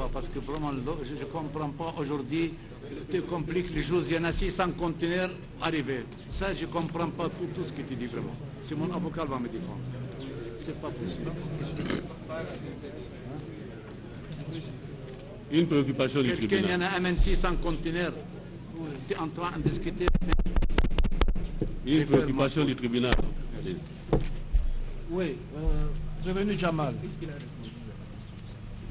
pas, parce que vraiment, je ne comprends pas aujourd'hui. Tu compliques les choses. Il y en a 600 conteneurs arrivés. Ça, je ne comprends pas tout ce que tu dis vraiment. C'est mon avocat qui va me défendre. C'est pas possible. Une préoccupation du Quelqu'un, tribunal. il y en a amène 600 conteneurs. Tu es en train de discuter. Une préoccupation du tribunal. Oui, prévenu Jamal.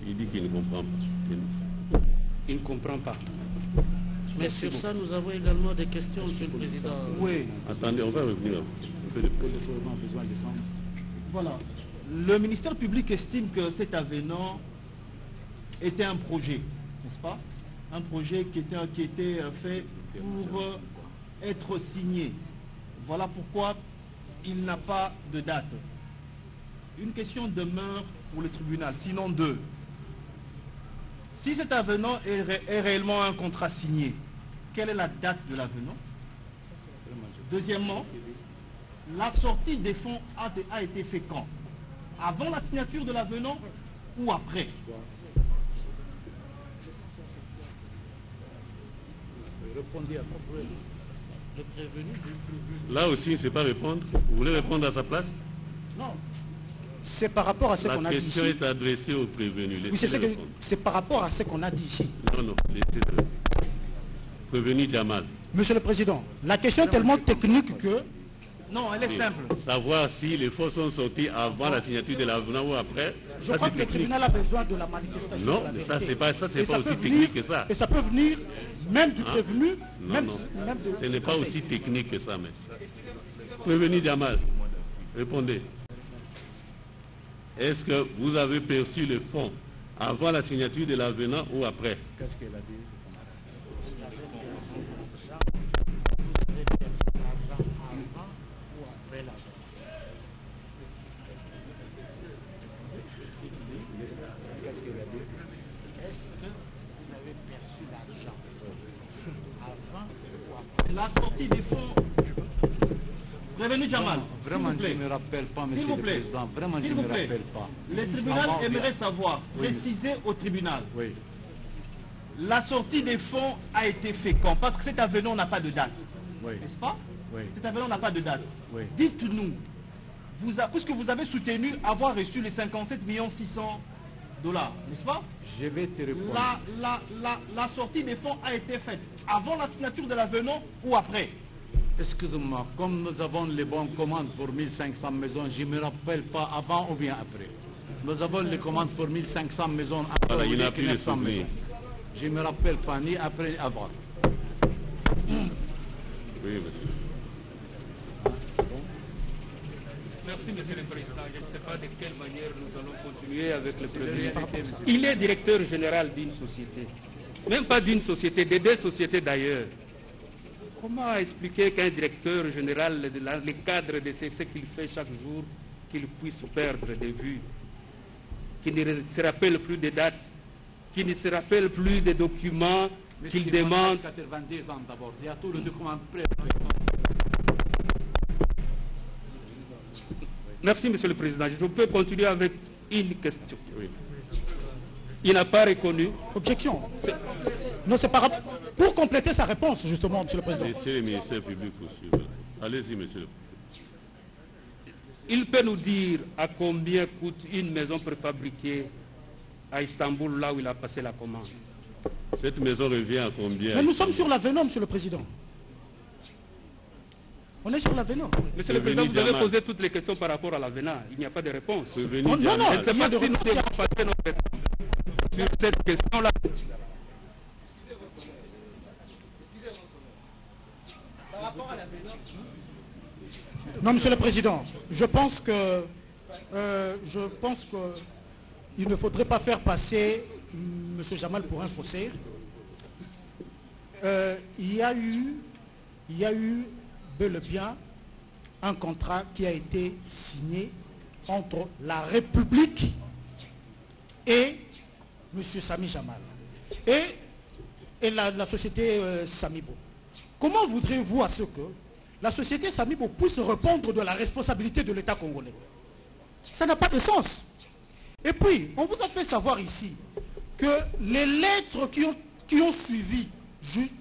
Il dit qu'il ne comprend pas. Il ne comprend pas. Mais sur ça, nous avons également des questions, Monsieur le Président. Oui. Attendez, on va revenir. Voilà. Le ministère public estime que cet avenant était un projet, n'est-ce pas? Un projet qui était fait pour être signé. Voilà pourquoi il n'a pas de date. Une question demeure pour le tribunal, sinon deux. Si cet avenant est réellement un contrat signé, quelle est la date de l'avenant? Deuxièmement, la sortie des fonds a été faite quand? Avant la signature de l'avenant ou après? Répondez à Le prévenu. Là aussi, il ne sait pas répondre. Vous voulez répondre à sa place? Non. C'est par rapport à ce qu'on a dit ici. La question est adressée au prévenu. Oui, c'est par rapport à ce qu'on a dit ici. Non, laissez-le. Prévenu Jamal. Monsieur le Président, la question est tellement technique que... Non, elle est simple. Savoir si les fonds sont sortis avant la signature de l'avenant ou après. Je crois que le tribunal a besoin de la manifestation. Non, de la mais vérité. ça, c'est pas aussi venir, technique que ça. Et ça peut venir même du prévenu, Non, même, non. même de Ce n'est pas aussi technique que ça, mais. Prévenu Jamal, répondez. Est-ce que vous avez perçu le fonds avant la signature de l'avenant ou après? Qu'est-ce qu'elle a dit? La sortie des fonds. Prévenu Jamal. Non, vraiment, je ne me rappelle pas, Monsieur le Président. Vraiment, je ne me rappelle pas. Le tribunal aimerait savoir, préciser au tribunal. Oui. La sortie des fonds a été faite quand? Parce que cet avenant n'a pas de date. Oui. N'est-ce pas? Oui. Cet avenant n'a pas de date. Oui. Dites-nous, puisque vous avez soutenu avoir reçu les 57 600 $, n'est-ce pas? Je vais te répondre. La sortie des fonds a été faite avant la signature de l'avenant ou après? Excusez-moi, comme nous avons les bonnes commandes pour 1500 maisons, je ne me rappelle pas avant ou bien après. Nous avons les commandes pour 1500 maisons après Voilà, ou il bien n'a plus les 900 souvenirs. maisons. Je ne me rappelle pas ni après ni avant. Oui, monsieur. Merci, Monsieur le Président. Je ne sais pas de quelle manière nous allons continuer avec le président. Il est directeur général d'une société. Même pas d'une société, de deux sociétés d'ailleurs. Comment expliquer qu'un directeur général, le cadre de ce qu'il fait chaque jour, qu'il puisse perdre de vue, qu'il ne se rappelle plus des dates, qu'il ne se rappelle plus des documents qu'il demande? 90 ans d'abord. Il y a tous les documents prêts. Merci, Monsieur le Président. Je peux continuer avec une question. Oui. Il n'a pas reconnu. Objection. Non, c'est par rapport... Pour compléter sa réponse, justement, Monsieur le Président. Laissez le ministère public poursuivre. Allez-y, monsieur le Président. Il peut nous dire à combien coûte une maison préfabriquée à Istanbul, là où il a passé la commande? Cette maison revient à combien? Mais nous sommes sur l'avenant, Monsieur le Président. On est sur l'avenant. Monsieur le Président, vous avez posé toutes les questions par rapport à l'avenant. Il n'y a pas de réponse. Prévenu Non, non, Jamal. Je ne sais pas si nous devons passer notre temps sur cette question-là. Non, Monsieur le Président, je pense que il ne faudrait pas faire passer Monsieur Jamal pour un faussaire. Il y a eu bel et bien un contrat qui a été signé entre la République et M. Sami Jamal et la société Samibo. Comment voudrez-vous à ce que la société Samibo puisse répondre de la responsabilité de l'État congolais? Ça n'a pas de sens. Et puis, on vous a fait savoir ici que les lettres qui ont suivi juste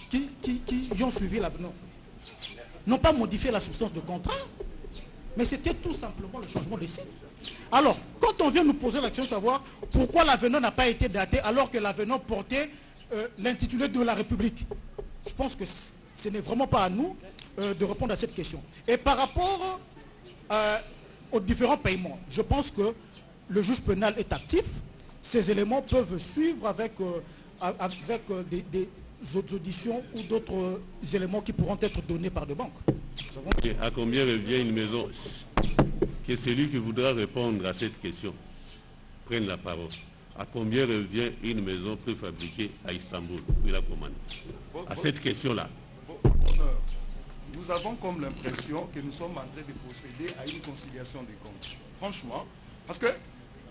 qui ont suivi l'avenant n'ont pas modifié la substance de contrat, mais c'était tout simplement le changement de signe. Alors, quand on vient nous poser la question de savoir pourquoi l'avenant n'a pas été daté alors que l'avenant portait l'intitulé de la République, je pense que ce n'est vraiment pas à nous de répondre à cette question. Et par rapport aux différents paiements, je pense que le juge pénal est actif. Ces éléments peuvent suivre avec des auditions ou d'autres éléments qui pourront être donnés par des banques. Et à combien revient une maison? Que celui qui voudra répondre à cette question prenne la parole. À combien revient une maison préfabriquée à Istanbul? Oui, la commande. À cette question-là. Nous avons comme l'impression que nous sommes en train de procéder à une conciliation des comptes. Franchement, parce que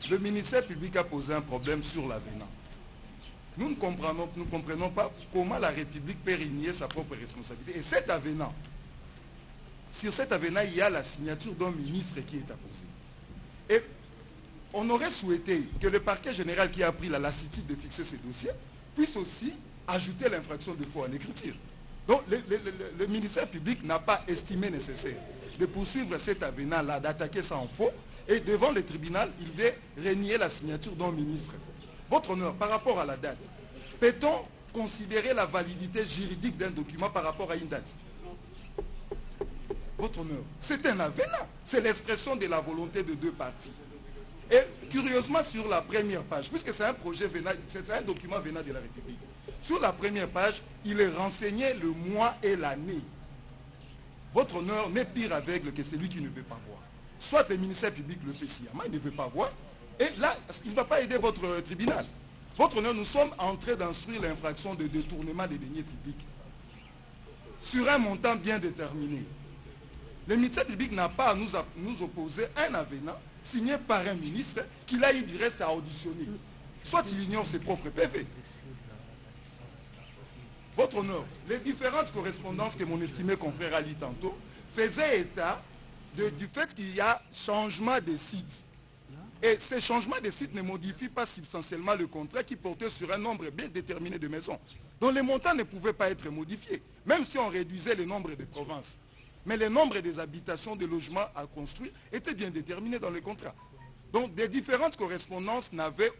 le ministère public a posé un problème sur l'avenant. Nous ne comprenons pas comment la République peut régner sa propre responsabilité. Et cet avenant, sur cet avenant, il y a la signature d'un ministre qui est apposée. Et on aurait souhaité que le parquet général qui a pris la lassitude de fixer ces dossiers puisse aussi ajouter l'infraction de faux en écriture. Donc le ministère public n'a pas estimé nécessaire de poursuivre cet avenant-là, d'attaquer ça en faux, et devant le tribunal, il veut renier la signature d'un ministre. Votre honneur, par rapport à la date, peut-on considérer la validité juridique d'un document par rapport à une date? Votre honneur, c'est un avenant. C'est l'expression de la volonté de deux parties. Et curieusement, sur la première page, puisque c'est un projet venant, c'est un document venant de la République, sur la première page, il est renseigné le mois et l'année. Votre honneur n'est pire aveugle que celui qui ne veut pas voir. Soit le ministère public le fait sciemment, il ne veut pas voir, et là, il ne va pas aider votre tribunal. Votre honneur, nous sommes en train d'instruire l'infraction de détournement des deniers publics sur un montant bien déterminé. Le ministère public n'a pas à nous opposer un avenant signé par un ministre qu'il a eu du reste à auditionner. Soit il ignore ses propres PV. Votre honneur, les différentes correspondances que mon estimé confrère a lu tantôt faisaient état du fait qu'il y a changement de site. Et ces changements de site ne modifient pas substantiellement le contrat qui portait sur un nombre bien déterminé de maisons, dont les montants ne pouvaient pas être modifiés, même si on réduisait le nombre de provinces. Mais le nombre des habitations, des logements à construire était bien déterminé dans le contrat. Donc des différentes correspondances n'avaient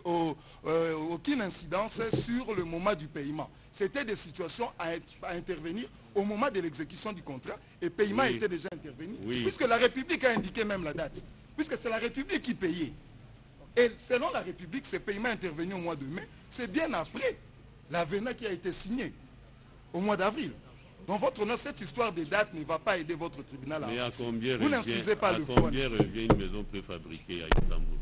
aucune incidence sur le moment du paiement. C'était des situations à intervenir au moment de l'exécution du contrat, et le paiement était déjà intervenu, puisque la République a indiqué même la date, puisque c'est la République qui payait. Et selon la République, ce paiement intervenu au mois de mai, c'est bien après l'avenant qui a été signé au mois d'avril. Donc votre honneur, cette histoire de date ne va pas aider votre tribunal à avancer. Vous n'instruisez pas le fond. À combien revient une maison préfabriquée à Istanbul?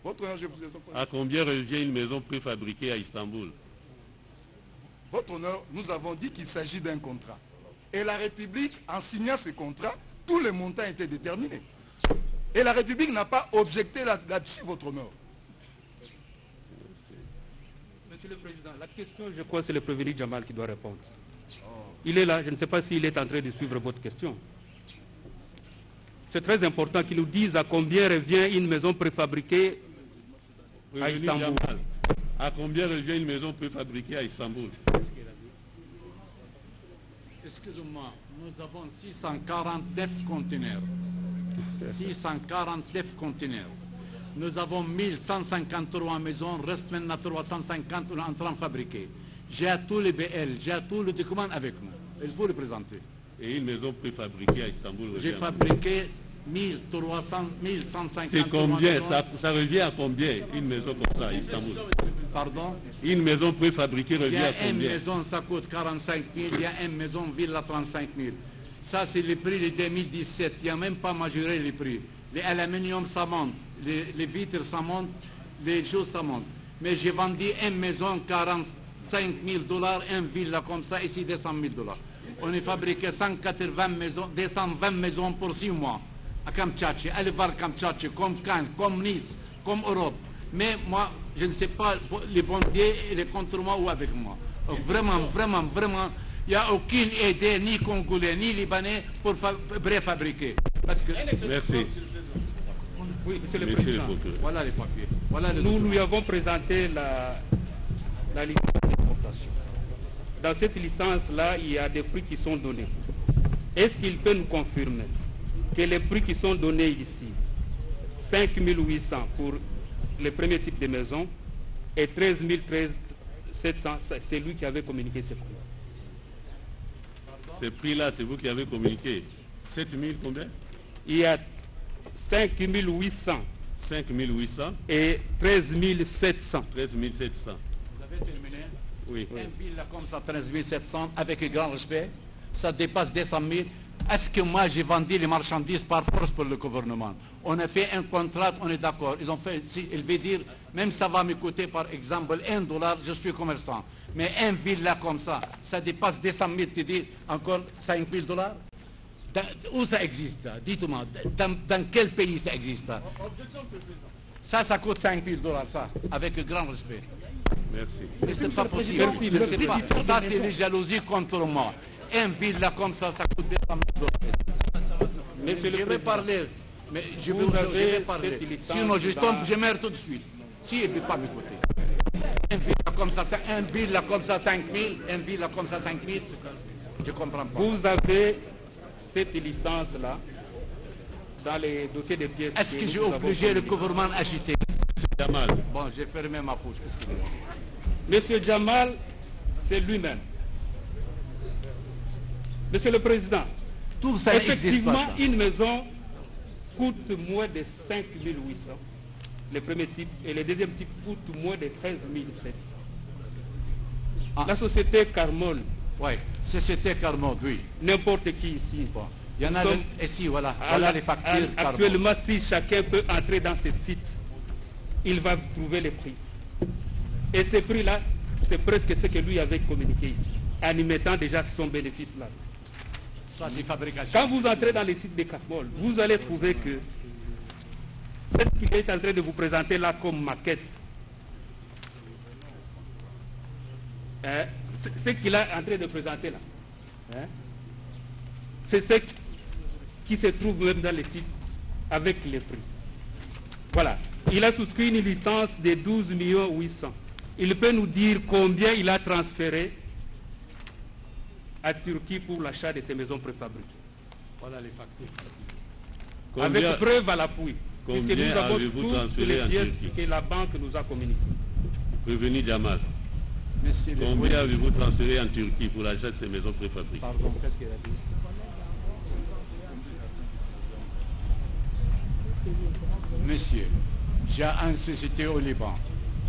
Votre honneur, je vous ai compris. À combien revient une maison préfabriquée à Istanbul? Votre honneur, nous avons dit qu'il s'agit d'un contrat. Et la République, en signant ce contrat, tous les montants étaient déterminés. Et la République n'a pas objecté là-dessus, votre honneur. Monsieur le Président, la question, je crois, c'est le prévenu Jamal qui doit répondre. Il est là, je ne sais pas s'il est en train de suivre votre question. C'est très important qu'il nous dise à combien revient une maison préfabriquée à Istanbul. À combien revient une maison préfabriquée à Istanbul? Excusez-moi, nous avons 649 conteneurs. 649 conteneurs. Nous avons 1153 maisons, reste maintenant 350 en train de fabriquer. J'ai tous les BL, j'ai tous les documents avec nous. Il faut les présenter. Et une maison préfabriquée à Istanbul? J'ai fabriqué 1300, 1150. C'est combien? Ça revient à combien une maison comme ça à Istanbul? Pardon? Une maison préfabriquée revient à combien? Il y a une maison, ça coûte 45 000, il y a une maison villa 35 000. Ça, c'est le prix de 2017. Il n'y a même pas majoré les prix. Les aluminium, ça monte. Les vitres, ça monte. Les choses, ça monte. Mais j'ai vendu une maison 45 000 $, une villa comme ça, ici 200 000 $. On a fabriqué 180 maisons, 220 maisons pour 6 mois. À Kamtchachi, allez voir Kamtchachi, comme Cannes, comme Nice, comme Europe. Mais moi, je ne sais pas les banquiers et les contre moi ou avec moi. Vraiment, vraiment, vraiment, il n'y a aucune idée, ni congolais, ni libanais, pour préfabriquer. Parce que... Merci. Oui, monsieur le Monsieur Président. le procureur. Voilà les papiers. Voilà le Nous document. lui avons présenté la licence d'exportation. Dans cette licence-là, il y a des prix qui sont donnés. Est-ce qu'il peut nous confirmer que les prix qui sont donnés ici, 5 800 pour le premier type de maison et 13 700, c'est lui qui avait communiqué ces prix? Ces prix-là, c'est vous qui avez communiqué. 7 000 combien? Il y a 5 800 5 800, et 13 700. 13 700. Vous avez terminé? Oui. Un ville comme ça, 13 700, avec grand respect, ça dépasse 200 000. Est-ce que moi j'ai vendu les marchandises par force pour le gouvernement? On a fait un contrat, on est d'accord. Ils ont fait, si, il veut dire, même ça va me coûter par exemple $1, je suis commerçant. Mais un villa comme ça dépasse 200 000, tu dis encore 5 000 $? Où ça existe? Dites-moi, dans quel pays ça existe? Ça coûte 5 000 $, ça, avec grand respect. Merci. Mais c'est pas possible. Merci, Ça, c'est les jalousies contre moi. Un villa comme ça coûte 200 000 $. Monsieur le Je vais Président, parler, mais je vous vais avez parler. cette licence Sinon, je dans- tombe, je meurs tout de suite. Si il ne veut pas m'écouter. Un villa comme ça, 5 000, un villa comme ça, 5 000, je ne comprends pas. vous avez cette licence-là dans les dossiers de pièces. Est-ce que nous j'ai avons obligé le communiqués. gouvernement à acheter? Jamal, Bon, j'ai fermé ma bouche. Qu'est-ce qu'il y a? Monsieur Jamal, c'est lui-même. Monsieur le Président, Tout ça n'existe effectivement, pas. Ça. une maison coûte moins de 5 800, le premier type, et le deuxième type coûte moins de 13 700. Ah. La société Carmol, Oui, c'était Carmode, oui. n'importe qui ici, Il y en a Nous sommes ici, voilà. Voilà les factures. Carmode. actuellement, si chacun peut entrer dans ce site, il va trouver les prix. Et ces prix-là, c'est presque ce que lui avait communiqué ici, en y mettant déjà son bénéfice là. Ça, c'est fabrication. Quand vous entrez dans les sites de Carmol, vous allez trouver que ce qu'il est en train de vous présenter là comme maquette, hein, ce qu'il est en train de présenter là, hein, c'est ce qui se trouve même dans les sites avec les prix. Voilà. Il a souscrit une licence de 12 800 000. Il peut nous dire combien il a transféré à Turquie pour l'achat de ces maisons préfabriquées. Voilà les factures. combien, Avec preuve à l'appui. Puisque combien nous avons avez-vous toutes transféré les en pièces Turquie? que la banque nous a communiquées. Prévenu Jamal, Monsieur le combien avez-vous transféré en Turquie pour l'achat de ces maisons préfabriquées? Pardon, qu'est-ce qu'il a dit? Monsieur, j'ai une société au Liban,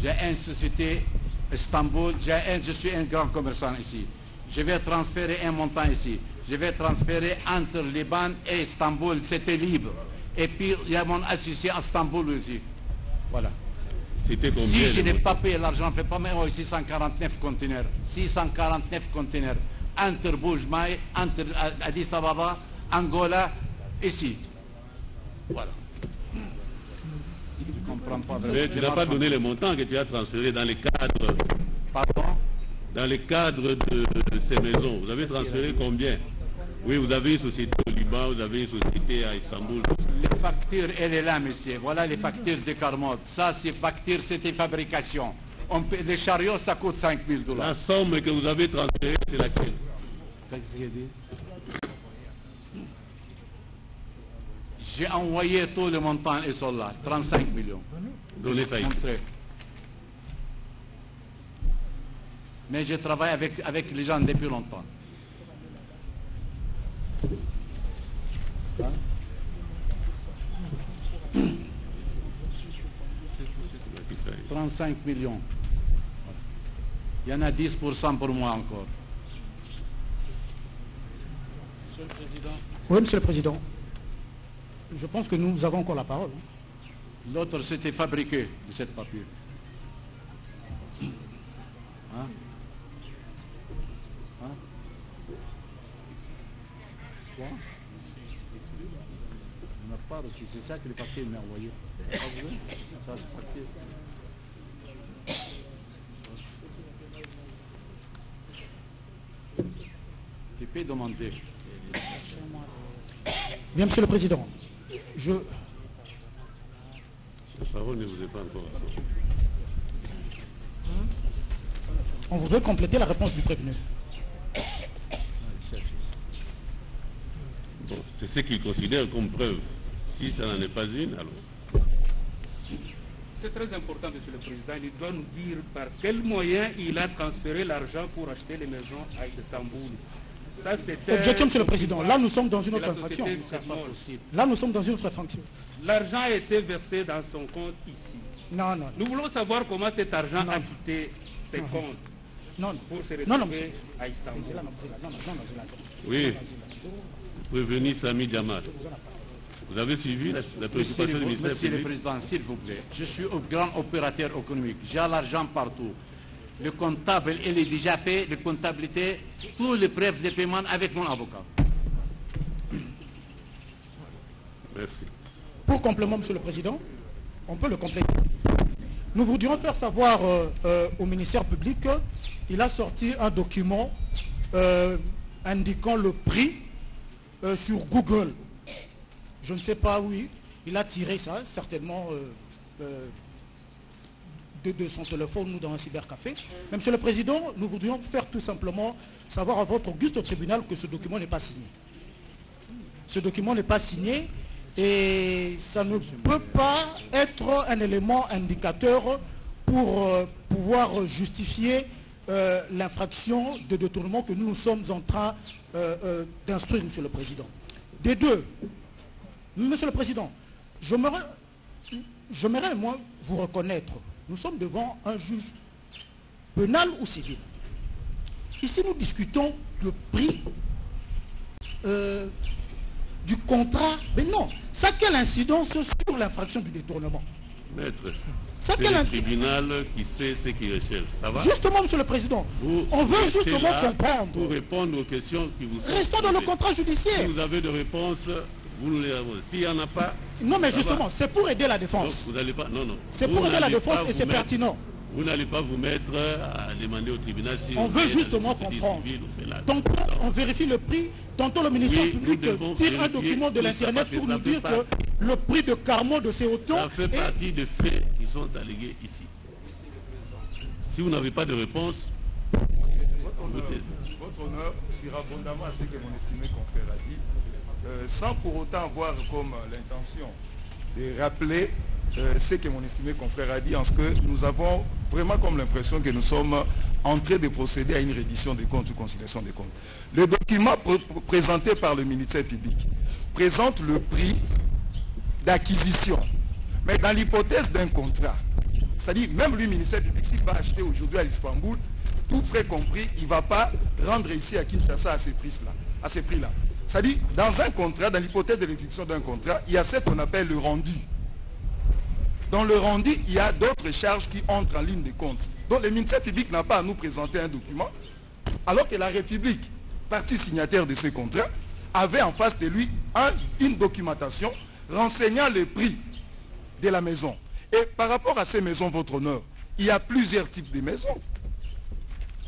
j'ai une société à Istanbul, je suis un grand commerçant ici. Je vais transférer un montant ici. Je vais transférer entre Liban et Istanbul, c'était libre. Et puis, il y a mon associé à Istanbul aussi. Voilà. C'était combien? Si je le n'ai montant? pas payé l'argent, je ne fais pas mais 649 conteneurs. 649 conteneurs. Entre Boujmaï, entre Addis Ababa, Angola, ici. Voilà. Je ne comprends pas. Mais tu n'as pas donné le montant que tu as transféré dans le cadre, Pardon? dans le cadre de ces maisons. Vous avez transféré combien? Oui, vous avez une société au Liban, vous avez une société à Istanbul. Les factures, elle est là, monsieur. Voilà les factures de Carmode. Ça, c'est facture, c'était fabrication. Les chariots, ça coûte 5 000 $. La somme que vous avez transférée, c'est laquelle? Qu'est-ce qu'il dit? J'ai envoyé tout le montant, ils sont là, 35 millions. Donnez ça ici. Montrez. Mais je travaille avec les gens depuis longtemps. Hein? 35 millions. Il y en a 10% pour moi encore. Monsieur le Président. Oui, Monsieur le Président. Je pense que nous avons encore la parole. L'autre, c'était fabriqué de cette papier. Hein? Hein? Quoi? On n'a pas reçu. C'est ça que le papier m'a envoyé. Ça, c'est papier. Tu peux demander. Bien, Monsieur le Président, parole ne vous est pas encore assurée. On voudrait compléter la réponse du prévenu. Bon, c'est ce qu'il considère comme preuve. Si ça n'en est pas une, alors... C'est très important, Monsieur le Président. Il doit nous dire par quel moyen il a transféré l'argent pour acheter les maisons à Istanbul. Ça, objection, Monsieur le Président. Là, nous sommes dans une autre infraction. Là, nous sommes dans une autre infraction. L'argent a été versé dans son compte ici. Non, non. Nous voulons savoir comment cet argent a quitté ses comptes. Non, pour se retrouver à Istanbul. Oui. Prévenu Sami Djamal. Vous avez suivi la préoccupation du ministère public? Monsieur le Président, s'il vous plaît, je suis un grand opérateur économique. J'ai l'argent partout. Le comptable, il est déjà fait, la comptabilité, tous les preuves de paiement avec mon avocat. Merci. Pour complément, Monsieur le Président, on peut le compléter. Nous voudrions faire savoir au ministère public qu'il a sorti un document indiquant le prix sur Google. Je ne sais pas où il a tiré ça, certainement de son téléphone ou dans un cybercafé. Mais Monsieur le Président, nous voudrions faire tout simplement savoir à votre auguste tribunal que ce document n'est pas signé. Ce document n'est pas signé et ça ne peut pas être un élément indicateur pour pouvoir justifier l'infraction de détournement que nous sommes en train d'instruire, Monsieur le Président. Des deux, Monsieur le Président, j'aimerais moi vous reconnaître. Nous sommes devant un juge pénal ou civil. Ici, nous discutons du prix du contrat. Mais non, ça a quelle incidence sur l'infraction du détournement? Maître, c'est le tribunal qui sait ce qu'il recherche. Ça va? Justement, Monsieur le Président, on veut justement comprendre. Pour répondre aux questions qui vous sont Restons dans le contrat judiciaire. Si vous avez des réponses, vous nous les avez. S'il n'y en a pas... Non, mais justement, c'est pour aider la défense. Donc, vous n'allez pas... Non, non. C'est pour aider la défense et c'est pertinent. Vous n'allez pas vous mettre à demander au tribunal si... On veut justement comprendre. Tantôt, on vérifie le prix. Tantôt, le ministère public tire un document de l'Internet pour nous dire que le prix de Carmo de CO2... Ça fait partie des faits qui sont allégués ici. Si vous n'avez pas de réponse... Votre honneur sera abondamment à ce que mon estimé confrère a dit, sans pour autant avoir comme l'intention de rappeler ce que mon estimé confrère a dit, en ce que nous avons vraiment comme l'impression que nous sommes en train de procéder à une reddition des comptes ou conciliation des comptes. Le document présenté par le ministère public présente le prix d'acquisition, mais dans l'hypothèse d'un contrat, c'est-à-dire même lui, ministère public, s'il va acheter aujourd'hui à Istanbul, tout frais compris, il ne va pas rendre ici à Kinshasa à ces prix-là. C'est-à-dire, dans un contrat, dans l'hypothèse de l'exécution d'un contrat, il y a ce qu'on appelle le rendu. Dans le rendu, il y a d'autres charges qui entrent en ligne de compte. Donc le ministère public n'a pas à nous présenter un document, alors que la République, partie signataire de ce contrat, avait en face de lui une documentation renseignant le prix de la maison. Et par rapport à ces maisons, votre honneur, il y a plusieurs types de maisons.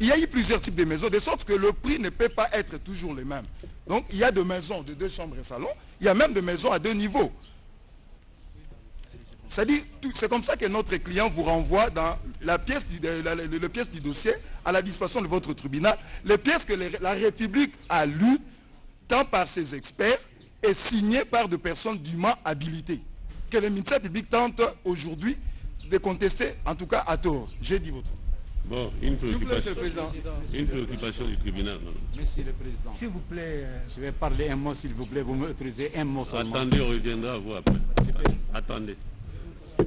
Il y a eu plusieurs types de maisons, de sorte que le prix ne peut pas être toujours le même. Donc, il y a des maisons de 2 chambres et salon, il y a même des maisons à 2 niveaux. C'est-à-dire, c'est comme ça que notre client vous renvoie dans la pièce du dossier à la disposition de votre tribunal, les pièces que la République a lues, tant par ses experts, et signées par des personnes dûment habilitées, que le ministère public tente aujourd'hui de contester, en tout cas à tort. J'ai dit votre. Bon, une préoccupation du tribunal. Non. Monsieur le Président. S'il vous plaît. Je vais parler un mot, s'il vous plaît. Vous m'autorisez un mot seulement. Attendez, on reviendra à vous après. Attendez. Oui.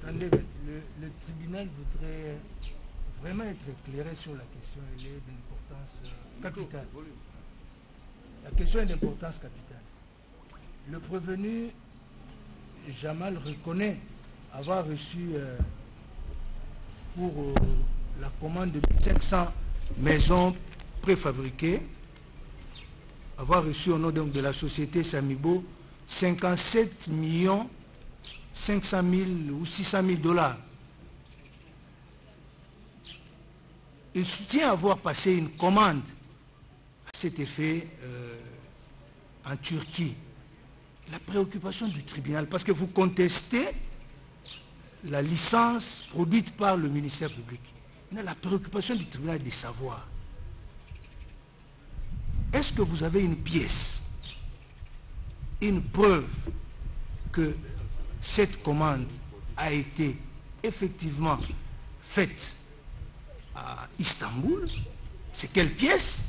Attendez, le tribunal voudrait vraiment être éclairé sur la question. Elle est d'importance capitale. La question est d'importance capitale. Le prévenu Jamal reconnaît avoir reçu pour la commande de 500 maisons préfabriquées, avoir reçu au nom donc de la société Samibo 57 500 000 ou 600 000 $. Il soutient avoir passé une commande à cet effet en Turquie. La préoccupation du tribunal, parce que vous contestez la licence produite par le ministère public. La préoccupation du tribunal est de savoir, est-ce que vous avez une pièce, une preuve que cette commande a été effectivement faite à Istanbul? C'est quelle pièce?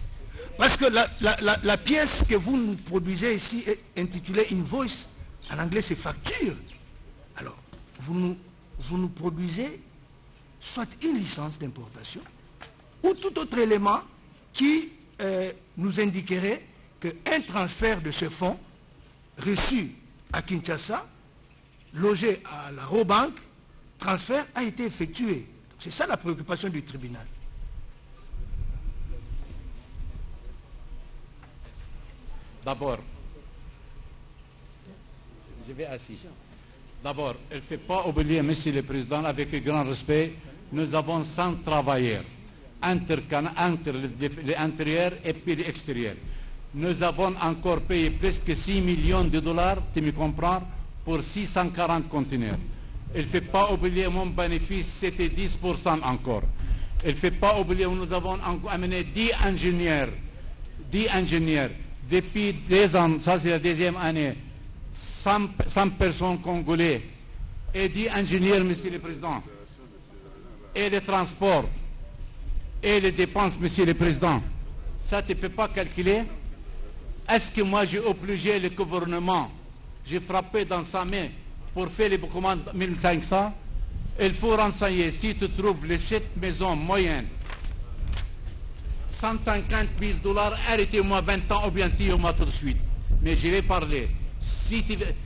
Parce que la pièce que vous nous produisez ici est intitulée invoice. En anglais, c'est facture. Alors, vous nous produisez soit une licence d'importation ou tout autre élément qui nous indiquerait qu'un transfert de ce fonds reçu à Kinshasa, logé à la Robank, transfert a été effectué. C'est ça la préoccupation du tribunal. D'abord, je vais assis. D'abord, il ne faut pas oublier, Monsieur le Président, avec grand respect, nous avons 100 travailleurs entre l'intérieur et puis l'extérieur. Nous avons encore payé presque 6 millions de dollars, tu me comprends, pour 640 conteneurs. Il ne faut pas oublier mon bénéfice, c'était 10% encore. Il ne faut pas oublier, nous avons amené 10 ingénieurs. Depuis 2 ans, ça c'est la deuxième année, 100 personnes congolais et 10 ingénieurs, Monsieur le Président. Et les transports et les dépenses, Monsieur le Président. Ça, tu ne peux pas calculer. Est-ce que moi j'ai obligé le gouvernement, j'ai frappé dans sa main pour faire les commandes 1500? Il faut renseigner, si tu trouves les 7 maisons moyennes, 150 000 dollars, arrêtez-moi 20 ans ou bien tuez-moi tout de suite. Mais je vais parler.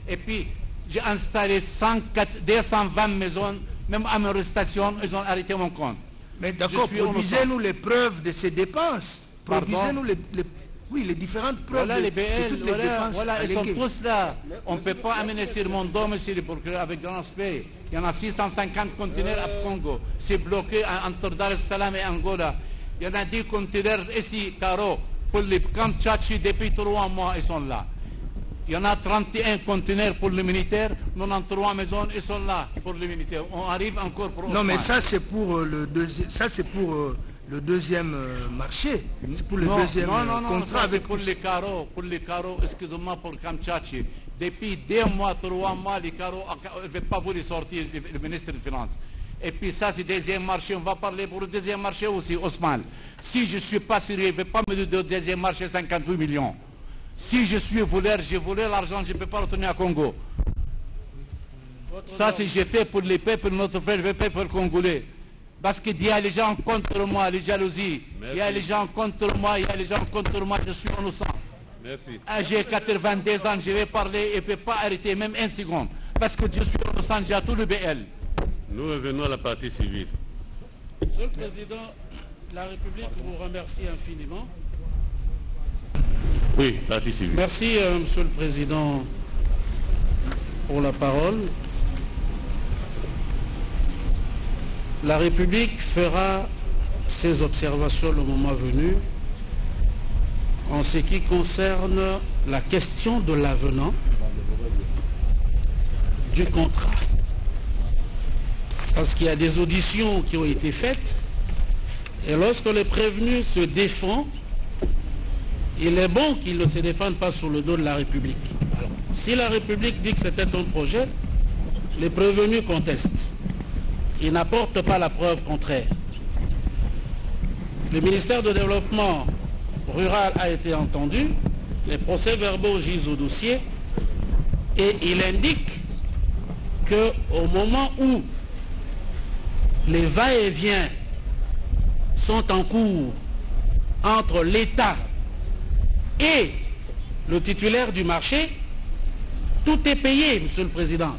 Et puis, j'ai installé 220 maisons, même à mes stations, ils ont arrêté mon compte. Mais d'accord, produisez-nous les preuves de ces dépenses. Produisez-nous les différentes preuves voilà, de les BL, toutes les dépenses. Voilà, ils sont tous là. On ne peut pas amener sur mon dos, monsieur le procureur, avec grand respect. Il y en a 650 conteneurs à Congo. C'est bloqué entre Dar es Salaam et Angola. Il y en a 10 conteneurs ici, Caro, pour les Kamchachi, depuis 3 mois, ils sont là. Il y en a 31 conteneurs pour les militaires, 93 maisons, ils sont là pour les militaires. On arrive encore pour... Non, mais ça c'est pour le deuxième, le deuxième marché. C'est pour le deuxième contrat avec... pour les carreaux, excusez-moi, pour Kamchachi. Depuis 2 mois, 3 mois, les carreaux ne veulent pas voulu sortir, le ministre des Finances. Et puis ça, c'est le deuxième marché. On va parler pour le deuxième marché aussi, Osman. Si je ne suis pas sérieux, je ne vais pas me dire le deuxième marché 58 millions. Si je suis voleur, j'ai volé l'argent, je ne peux pas retourner à Congo. Ça, c'est j'ai fait pour les peuples, notre frère, je vais faire pour le Congolais. Parce qu'il y a les gens contre moi, les jalousies. Il y a les gens contre moi, je suis innocent. Merci. J'ai 82 ans, je vais parler et ne peux pas arrêter même 1 seconde. Parce que je suis innocent, j'ai tout le BL. Nous revenons à la partie civile. Monsieur le Président, la République vous remercie infiniment. Oui, partie civile. Merci, Monsieur le Président, pour la parole. La République fera ses observations le moment venu en ce qui concerne la question de l'avenant du contrat. Parce qu'il y a des auditions qui ont été faites et lorsque le prévenu se défend, il est bon qu'il ne se défende pas sur le dos de la République. Alors, si la République dit que c'était un projet, les prévenus contestent. Ils n'apportent pas la preuve contraire. Le ministère du Développement rural a été entendu, les procès-verbaux gisent au dossier et il indique qu'au moment où les va-et-vient sont en cours entre l'État et le titulaire du marché, tout est payé, Monsieur le Président.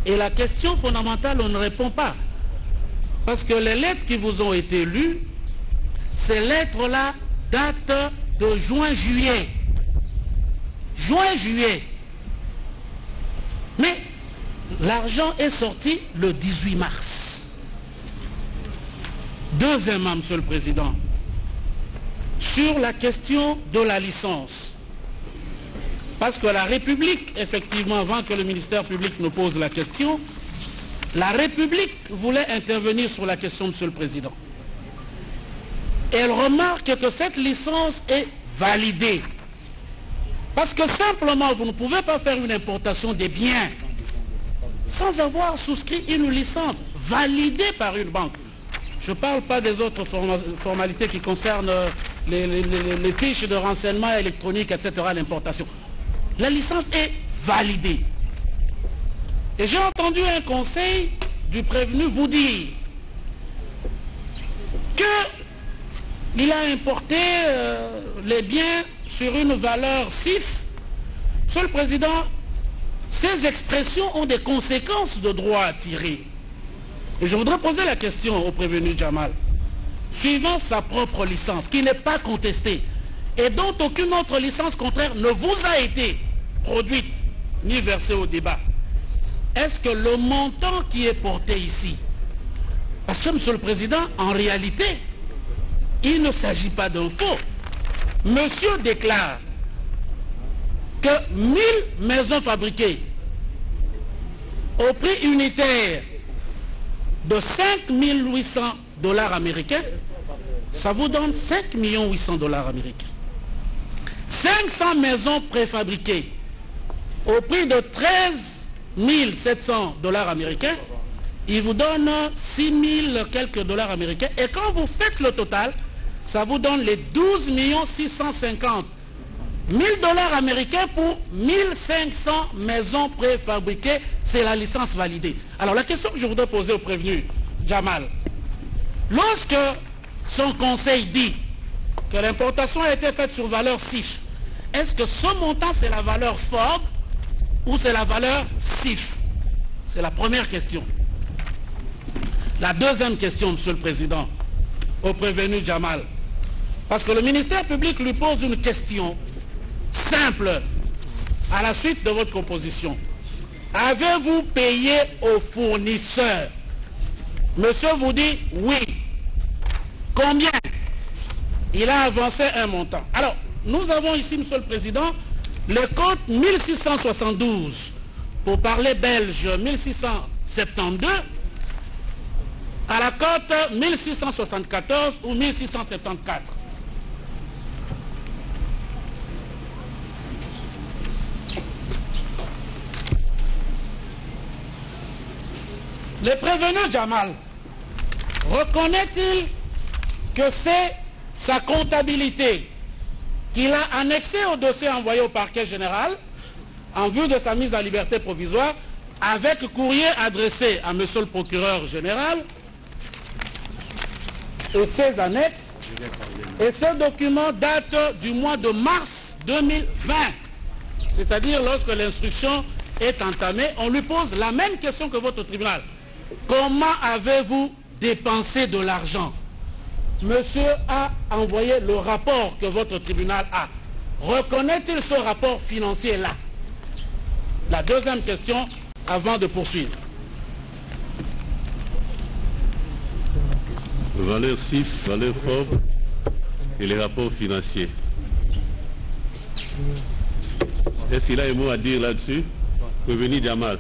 Et la question fondamentale, on ne répond pas. Parce que les lettres qui vous ont été lues, ces lettres-là datent de juin-juillet. Juin-juillet. Mais l'argent est sorti le 18 mars. Deuxièmement, Monsieur le Président, sur la question de la licence. Parce que la République, effectivement, avant que le ministère public nous pose la question, la République voulait intervenir sur la question, Monsieur le Président. Elle remarque que cette licence est validée. Parce que simplement, vous ne pouvez pas faire une importation des biens sans avoir souscrit une licence validée par une banque. Je ne parle pas des autres formalités qui concernent les fiches de renseignement électronique, etc., l'importation. La licence est validée. Et j'ai entendu un conseil du prévenu vous dire qu'il a importé les biens sur une valeur CIF. Monsieur le Président, ces expressions ont des conséquences de droit à tirer. Et je voudrais poser la question au prévenu Jamal. Suivant sa propre licence, qui n'est pas contestée, et dont aucune autre licence contraire ne vous a été produite ni versée au débat, est-ce que le montant qui est porté ici, parce que, Monsieur le Président, en réalité, il ne s'agit pas d'un faux. Monsieur déclare que 1000 maisons fabriquées au prix unitaire de 5 800 $ américains, ça vous donne 5 800 $ américains. 500 maisons préfabriquées au prix de 13 700 $ américains, il vous donne 6 000 quelques dollars américains. Et quand vous faites le total, ça vous donne les 12 650 000 $ américains pour 1500 maisons préfabriquées. C'est la licence validée. Alors la question que je voudrais poser au prévenu Jamal, lorsque son conseil dit que l'importation a été faite sur valeur CIF, est-ce que ce montant c'est la valeur FOB ou c'est la valeur CIF? C'est la première question. La deuxième question, Monsieur le Président, au prévenu Jamal, parce que le ministère public lui pose une question simple à la suite de votre composition. Avez-vous payé aux fournisseurs? Monsieur vous dit oui. Combien? Il a avancé un montant. Alors, nous avons ici, Monsieur le Président, le code 1672, pour parler belge 1672, à la cote 1674 ou 1674. Le prévenu Jamal reconnaît-il que c'est sa comptabilité qu'il a annexée au dossier envoyé au parquet général en vue de sa mise en liberté provisoire avec courrier adressé à monsieur le procureur général et ses annexes, et ce document date du mois de mars 2020, c'est-à-dire lorsque l'instruction est entamée, on lui pose la même question que votre tribunal. Comment avez-vous dépensé de l'argent? Monsieur a envoyé le rapport que votre tribunal a. Reconnaît-il ce rapport financier-là? La deuxième question avant de poursuivre. Valeur CIF, valeur FOB et les rapports financiers. Est-ce qu'il a un mot à dire là-dessus? Prévenu Jamal.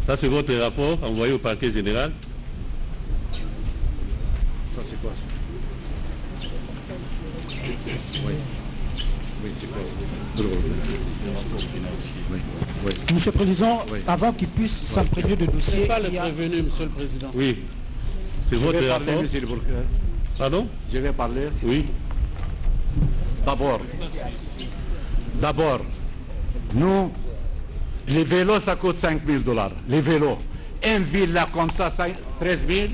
Ça, c'est votre rapport envoyé au parquet général. Ça, c'est quoi ça? Oui. Oui, c'est quoi ça? Oui. Monsieur le Président, oui, avant qu'il puisse s'imprégner de dossier... C'est pas le prévenu, Monsieur le Président. Oui. C'est votre rapport. Parler, monsieur le procureur. Pardon? Je vais parler. Oui. D'abord, nous, les vélos, ça coûte 5 000 $. Les vélos. Un villa comme ça, 13 000.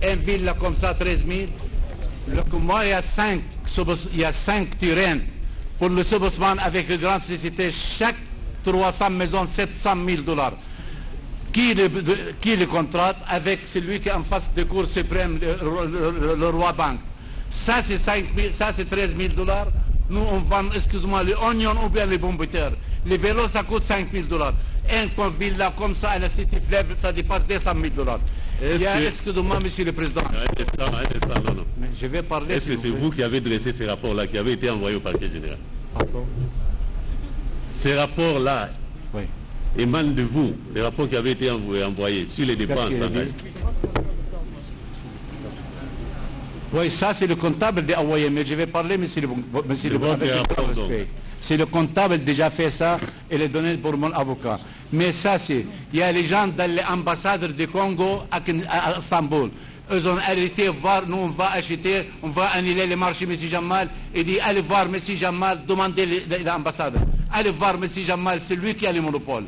Un villa comme ça, 13 000. Moi, il y a 5 Turènes. Pour le Sobosman, avec les grandes sociétés, chaque 300 maisons, 700 000 $. Qui le contrate avec celui qui est en face de Cour suprême, le roi banque. Ça, c'est 5 000, ça, c'est 13 000 $. Nous, on vend, excuse-moi, les oignons ou bien les bombes de terre. Les vélos, ça coûte 5 000 $. Un villa comme ça, à la Cité Fleuve, ça dépasse 200 000 $. Excusez-moi, monsieur le président. Un instant, non. Mais je vais parler. Est-ce que c'est vous qui avez dressé ces rapports-là, qui avaient été envoyés au parquet général? Pardon. Ces rapports-là Oui. émanent de vous, les rapports qui avaient été envoyés sur les dépenses. Oui, ça c'est le comptable de envoyé, mais je vais parler, monsieur le c'est le comptable déjà fait ça et le donné pour mon avocat. Mais ça c'est, il y a les gens dans l'ambassade du Congo à Istanbul. Ils ont arrêté voir, nous on va acheter, on va annuler le marché, monsieur Jamal. Il dit, allez voir monsieur Jamal, demandez l'ambassade. Allez voir monsieur Jamal, c'est lui qui a le monopole.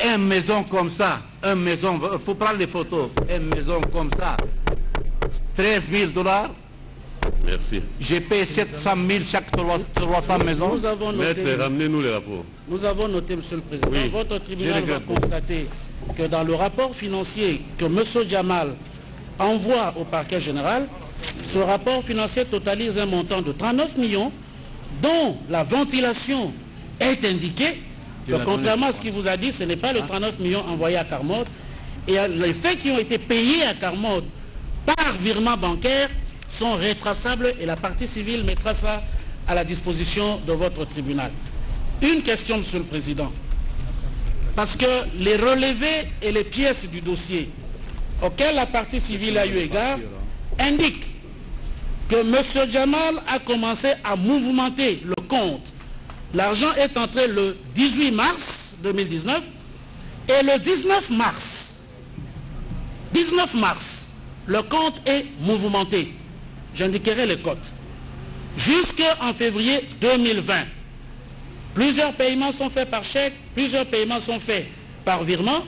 Une maison comme ça, une maison, il faut prendre les photos, une maison comme ça, 13 000 $. Merci. J'ai payé 700 000 chaque 300 maisons. Nous avons noté, maître, ramenez-nous les rapports. Nous avons noté, monsieur le Président, oui. Votre tribunal va constater que dans le rapport financier que monsieur Jamal envoie au parquet général, ce rapport financier totalise un montant de 39 millions dont la ventilation est indiquée. Que contrairement à ce qu'il vous a dit, ce n'est pas les 39 millions envoyés à Carmode. Et les faits qui ont été payés à Carmode par virement bancaire sont rétraçables et la partie civile mettra ça à la disposition de votre tribunal. Une question, monsieur le Président. Parce que les relevés et les pièces du dossier auxquelles la partie civile a eu égard indiquent que M. Jamal a commencé à mouvementer le compte. L'argent est entré le 18 mars 2019 et le 19 mars, le compte est mouvementé. J'indiquerai les cotes. Jusqu'en février 2020, plusieurs paiements sont faits par chèque, plusieurs paiements sont faits par virement.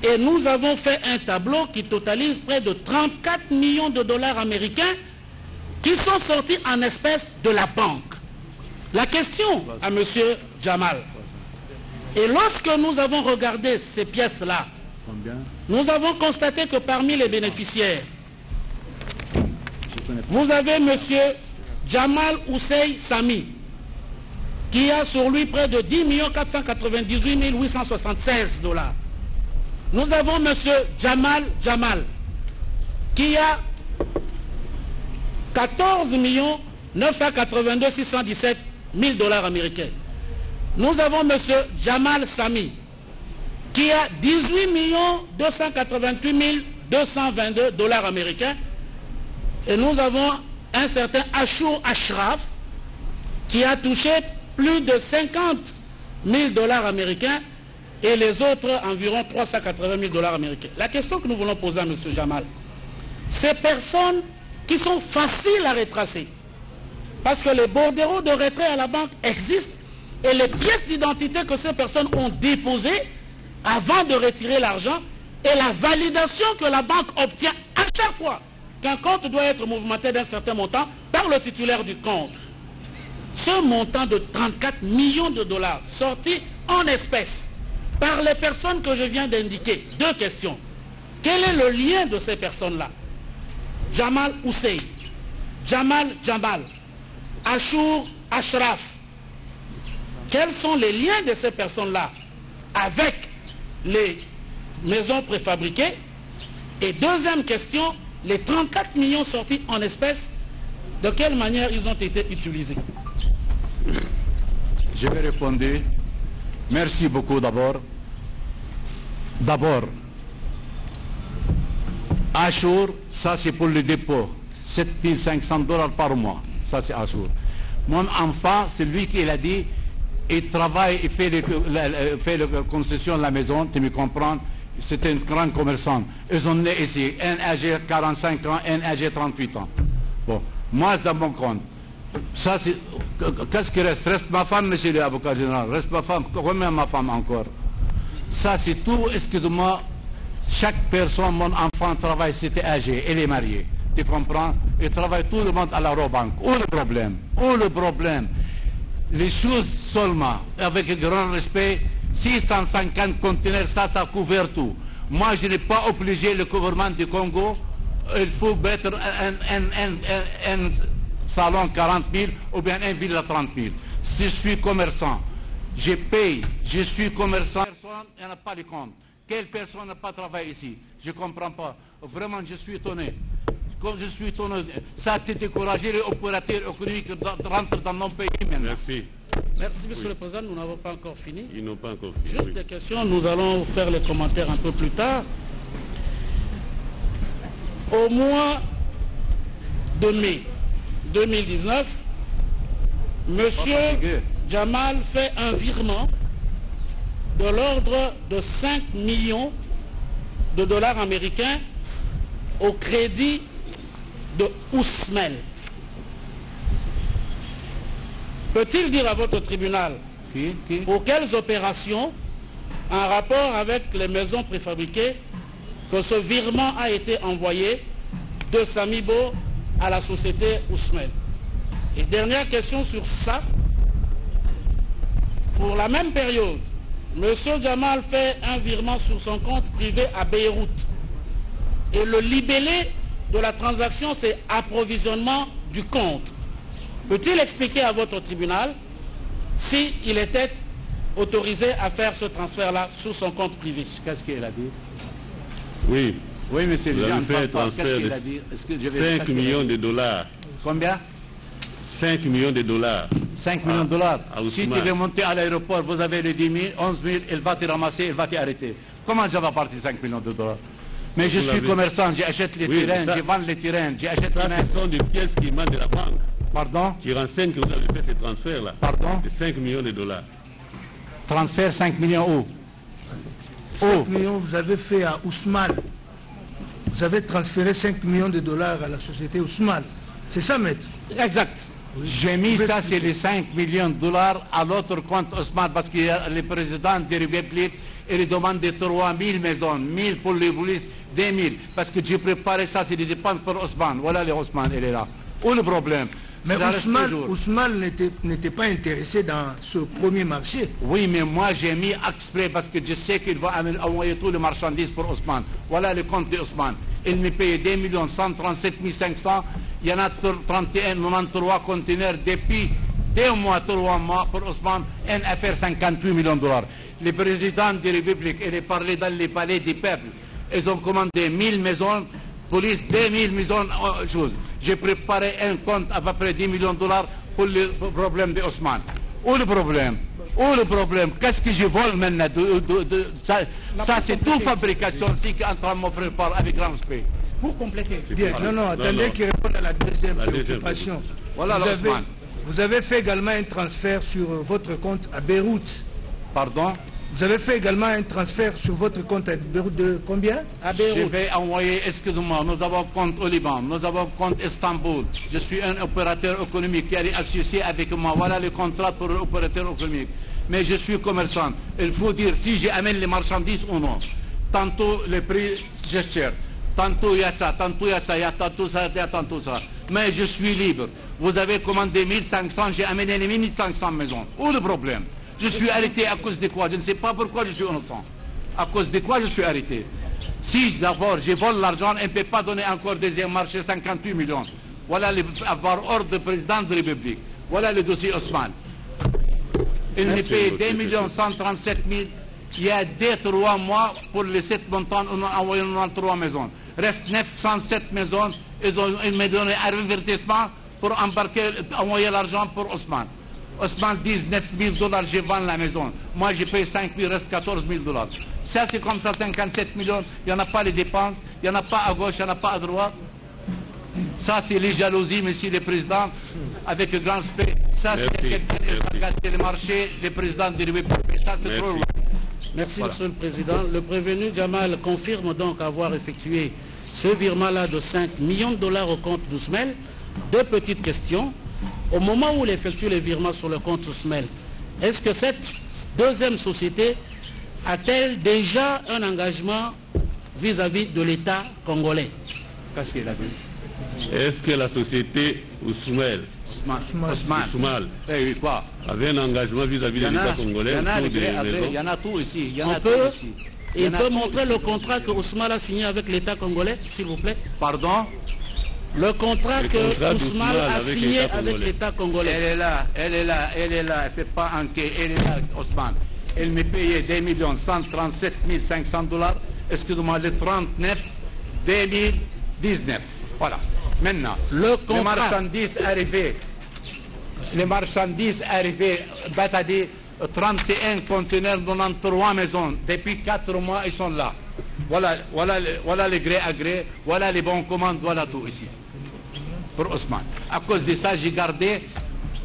Et nous avons fait un tableau qui totalise près de 34 millions de dollars américains qui sont sortis en espèces de la banque. La question à M. Jamal, et lorsque nous avons regardé ces pièces-là, nous avons constaté que parmi les bénéficiaires, vous avez M. Jamal Ousseï Sami, qui a sur lui près de 10 498 876 $. Nous avons M. Jamal, qui a 14 982 617 000 $ américains. Nous avons M. Jamal Sami, qui a 18 288 222 $ américains. Et nous avons un certain Achour Ashraf, qui a touché plus de 50 000 $ américains, et les autres environ 380 000 $ américains. La question que nous voulons poser à M. Jamal, ces personnes qui sont faciles à retracer, parce que les bordereaux de retrait à la banque existent, et les pièces d'identité que ces personnes ont déposées avant de retirer l'argent, et la validation que la banque obtient à chaque fois qu'un compte doit être mouvementé d'un certain montant par le titulaire du compte. Ce montant de 34 millions de dollars sorti en espèces par les personnes que je viens d'indiquer. Deux questions. Quel est le lien de ces personnes-là? Jamal Ousseï, Jamal, Achour Ashraf. Quels sont les liens de ces personnes-là avec les maisons préfabriquées? Et deuxième question, les 34 millions sortis en espèces, de quelle manière ils ont été utilisés? Je vais répondre. Merci beaucoup d'abord. D'abord, Achour, ça c'est pour le dépôt. 7 500 $ par mois. Ça c'est Achour. Mon enfant, c'est lui qui l'a dit, il travaille, il fait la concession de la maison, tu me comprends? C'était un grand commerçant. Ils ont né ici, un âgé 45 ans, un âgé 38 ans. Bon, moi c'est dans mon compte. Ça c'est... Qu'est-ce qui reste? Reste ma femme, monsieur l'avocat général. Reste ma femme. Combien ma femme encore? Ça c'est tout, excusez-moi. Chaque personne, mon enfant travaille, c'était âgé, elle est mariée. Tu comprends? Il travaille tout le monde à la Robank. Où le problème? Où le problème? Les choses seulement, avec un grand respect, 650 conteneurs, ça couvre tout. Moi, je n'ai pas obligé le gouvernement du Congo. Il faut mettre un salon 40 000 ou bien un villa 30 000. Si je suis commerçant, je paye, je suis commerçant. Personne, il n'y en a pas de compte. Quelle personne n'a pas travaillé ici? Je ne comprends pas. Vraiment, je suis étonné. Comme je suis étonné, ça a découragé les opérateurs économiques de rentrer dans nos pays maintenant. Merci. Merci, Monsieur le Président. Nous n'avons pas encore fini. Ils n'ont pas encore fini. Juste des questions. Nous allons faire les commentaires un peu plus tard. Au mois de mai 2019, Monsieur Jamal fait un virement de l'ordre de 5 millions de dollars américains au crédit de Ousmel. Peut-il dire à votre tribunal pour quelles opérations, en rapport avec les maisons préfabriquées, que ce virement a été envoyé de Samibo à la société Ousmel? Et dernière question sur ça. Pour la même période, M. Jamal fait un virement sur son compte privé à Beyrouth. Et le libellé de la transaction, c'est approvisionnement du compte. Peut-il expliquer à votre tribunal s'il était autorisé à faire ce transfert-là sur son compte privé? Qu'est-ce qu'il a dit? Oui. Oui, monsieur. Vous avez fait un transfert de 5 millions de dollars. Combien? 5 millions de dollars. 5 millions de dollars. Si tu Ousmane. veux monter à l'aéroport, vous avez les 10 000, 11 000, il va te ramasser, il va t'arrêter. Comment je vais partir 5 millions de dollars? Mais je suis commerçant, j'achète les terrains, je vends les terrains, j'achète Ça, ce sont des pièces qui émanent de la banque. Pardon? Qui renseignent que vous avez fait ce transfert-là. Pardon? De 5 millions de dollars. Transfert 5 millions où? 5 millions, vous avez fait à Ousmane. Vous avez transféré 5 millions de dollars à la société Ousmane. C'est ça, maître? Exact. J'ai mis ça, c'est les 5 millions de dollars à l'autre compte Ousmane parce que le président de la République, il demande de 3 000 maisons, 1000 pour les polices, 2 000. Parce que j'ai préparé ça, c'est des dépenses pour Ousmane. Voilà, le Ousmane, il est là. Où le problème? Mais Ousmane n'était pas intéressé dans ce premier marché. Oui, mais moi j'ai mis exprès parce que je sais qu'il va envoyer tout le marchandise pour Ousmane. Voilà le compte de Ousmane. Il me paye 2 137 500. Il y en a 31, 93 conteneurs depuis 2 mois, 3 mois pour Ousmane. Une affaire 58 millions de dollars. Le président de la République, il est parlé dans les palais du peuple. Ils ont commandé 1000 maisons, police 2000 maisons, choses. J'ai préparé un compte à peu près 10 millions de dollars pour le problème de Ousmane. Où le problème? Où le problème? Qu'est-ce que je vole maintenant? Ça c'est toute fabrication aussi qui est en train de m'offrir avec grand respect. Pour compléter. Bien, non, attendez qu'il réponde à la deuxième préoccupation. Voilà l'Ousmane. Vous avez fait également un transfert sur votre compte à Beyrouth. Pardon? Vous avez fait également un transfert sur votre compte à Beyrouth de combien? À Beyrouth. Je vais envoyer, excusez-moi, nous avons compte au Liban, nous avons compte Istanbul. Je suis un opérateur économique qui est associé avec moi. Voilà le contrat pour l'opérateur économique. Mais je suis commerçant. Il faut dire si j'amène les marchandises ou non. Tantôt les prix, je cherche. Tantôt il y a ça, tantôt il y a ça, il y a tantôt ça, il y a tantôt ça. Mais je suis libre. Vous avez commandé 1500, j'ai amené les 1500 maisons. Où le problème? Je suis arrêté à cause de quoi? Je ne sais pas pourquoi je suis innocent. À cause de quoi je suis arrêté? Si d'abord je vole l'argent, on ne peut pas donner encore deuxième marché 58 millions. Voilà avoir ordre du président de la République. Voilà le dossier Ousmane. Il me paye 2 137 000. Il y a 2-3 mois pour les 7 montants, on a envoyé 93 maisons. Reste 907 maisons. Ils m'ont donné un avertissement pour embarquer, envoyer l'argent pour Ousmane. Ousmane 19 000 dollars, je vends la maison. Moi, je paye 5 000, reste 14 000 dollars. Ça, c'est comme ça, 57 millions. Il n'y en a pas les dépenses, il n'y en a pas à gauche, il n'y en a pas à droite. Ça, c'est les jalousies, monsieur le président, avec le grand respect. Ça, c'est quelqu'un qui va gâter le marché, le président de République. Ça, c'est trop loin. Merci, voilà. Monsieur le Président. Le prévenu Jamal confirme donc avoir effectué ce virement-là de 5 millions de dollars au compte d'Ousmel. Deux petites questions. Au moment où il effectue les virements sur le compte Ousmel, est-ce que cette deuxième société a-t-elle déjà un engagement vis-à-vis de l'État congolais? Qu'est-ce qu'il a dit? Est-ce que la société Ousmel avait un engagement vis-à-vis de l'État congolais? Il y en a tout ici. Il peut montrer le contrat que Ousmane a signé avec l'État congolais, s'il vous plaît? Pardon? Le contrat que Ousmane a signé avec l'État congolais. Elle est là, elle ne fait pas un quai, elle est là, Ousmane. Elle me payait 2 137 500 dollars, excusez-moi, le 39 2019. Voilà. Maintenant, le marchandise arrivé. les marchandises arrivées, Batadi, 31 conteneurs, 93 maisons. Depuis 4 mois, ils sont là. Voilà les gré à gré, voilà les bons commandes, voilà tout ici. Pour Ousmane. À cause de ça, j'ai gardé,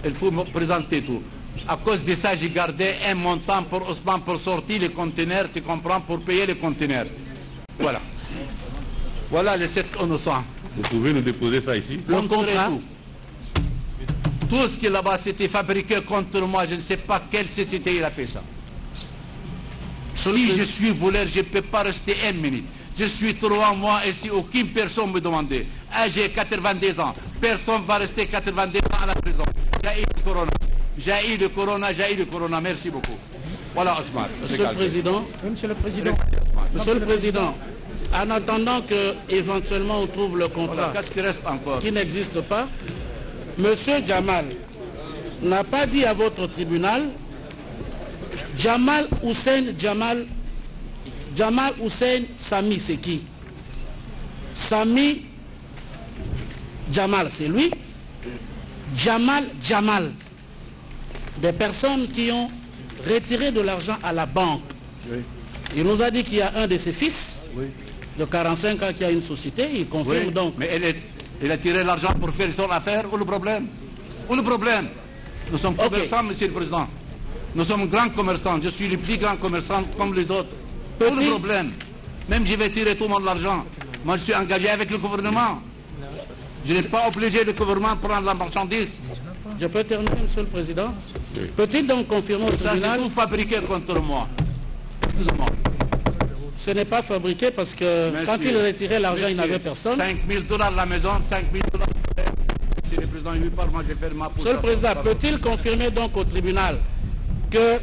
il faut me présenter tout. À cause de ça, j'ai gardé un montant pour Ousmane pour sortir les conteneurs, tu comprends, pour payer les conteneurs. Voilà. Voilà les 7 innocents. Vous pouvez nous déposer ça ici? Le contrat. Tout ce qui est là-bas, c'était fabriqué contre moi. Je ne sais pas quelle société il a fait ça. Si je suis voleur, je ne peux pas rester 1 minute. Je suis 3 mois ici, aucune personne me demandait. J'ai 90 ans. Personne ne va rester 90 ans à la prison. J'ai eu le corona. J'ai eu le corona. Merci beaucoup. Voilà, Ousmane. Monsieur le Président. Oui, Monsieur le Président. Monsieur le Président, en attendant que éventuellement on trouve le contrat Qu'est-ce qui reste encore? qui n'existe pas, Monsieur Jamal n'a pas dit à votre tribunal Jamal Hussein Sami, c'est qui? Sami Jamal, c'est lui. Jamal. Des personnes qui ont retiré de l'argent à la banque. Oui. Il nous a dit qu'il y a un de ses fils, de 45 ans, qui a une société. Il confirme Oui, donc. mais il a tiré l'argent pour faire son affaire. Où le problème? Où le problème? Nous sommes commerçants, Monsieur le Président. Nous sommes grands commerçants. Je suis le plus grand commerçant comme les autres. Où le problème? Même je vais tirer tout mon argent. Moi, je suis engagé avec le gouvernement. Je ne suis pas obligé le gouvernement de prendre la marchandise. Je peux terminer, Monsieur le Président? Peut-il donc confirmer au Ça, tribunal? c'est tout fabriqué contre moi. Excusez-moi. Ce n'est pas fabriqué parce que Monsieur, quand il retirait l'argent, il n'avait personne. 5 000 $ la maison, 5 000 $. Si le président lui parle, moi je vais faire ma pousse. Monsieur le Président, peut-il confirmer donc au tribunal que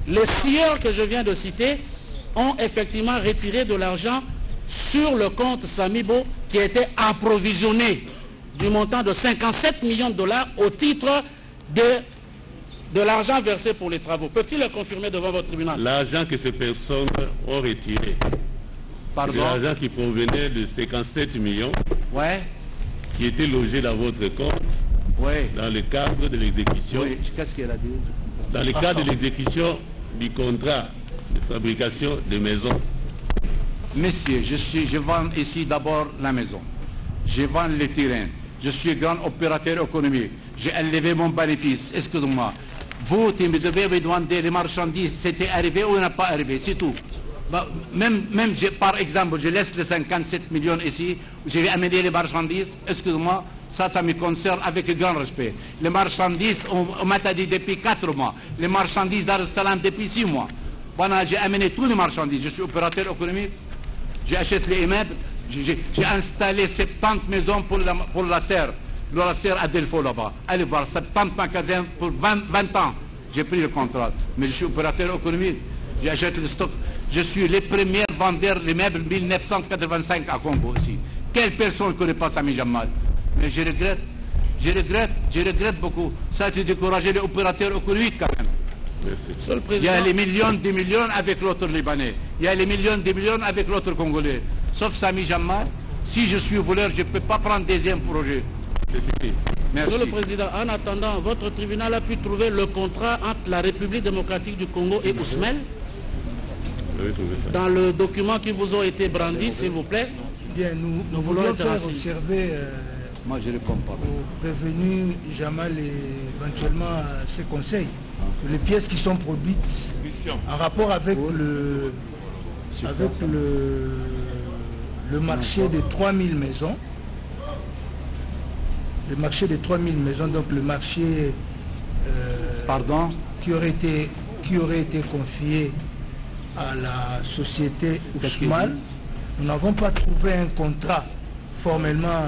les scieurs que je viens de citer ont effectivement retiré de l'argent sur le compte Samibo qui était approvisionné du montant de 57 millions de $ au titre de l'argent versé pour les travaux? Peut-il le confirmer devant votre tribunal? L'argent que ces personnes ont retiré, c'est l'argent qui provenait de 57 millions Ouais, qui était logé dans votre compte ouais. dans le cadre de l'exécution. Oui, qu'est-ce qu'elle a dit? Dans le cadre de l'exécution du contrat de fabrication de maisons. Monsieur, je vends ici d'abord la maison. Je vends les terrains. Je suis grand opérateur économique. J'ai élevé mon bénéfice. Excusez-moi. Vous, tu me devez me demander les marchandises, c'était arrivé ou n'a pas arrivé, c'est tout. Bah, même par exemple, je laisse les 57 millions ici, je vais amener les marchandises, excusez-moi, ça me concerne avec grand respect. Les marchandises, on m'a dit depuis 4 mois. Les marchandises Dar es Salaam depuis 6 mois. Voilà, j'ai amené tous les marchandises. Je suis opérateur économique. J'achète les immeubles. J'ai installé 70 maisons pour la serre. La serre à Delfaux là-bas. Allez voir, 70 magasins pour 20 ans. J'ai pris le contrat. Mais je suis opérateur économique. J'achète le stock. Je suis le premier vendeur d'immeubles 1985 à Congo aussi. Quelle personne ne connaît pas Sami Jamal? Mais je regrette beaucoup. Ça a été découragé les opérateurs économiques quand même. Merci. Il y a les millions, des millions avec l'autre Libanais. Il y a les millions, des millions avec l'autre Congolais. Sauf Sami Jamal, si je suis voleur, je ne peux pas prendre deuxième projet. C'est fini. Merci. Monsieur le Président, en attendant, votre tribunal a pu trouver le contrat entre la République démocratique du Congo et Ousmane Vous avez trouvé ça. dans le document qui vous ont été brandis, s'il vous plaît. Bien, nous voulons voulons être faire rassis. observer Moi, je ne réponds pas. au prévenu Jamal et éventuellement ses conseils les pièces qui sont produites en rapport avec le marché de 3000 maisons. Le marché de 3000 maisons, donc le marché Pardon? qui aurait été confié à la société Ousmane. Nous n'avons pas trouvé un contrat formellement,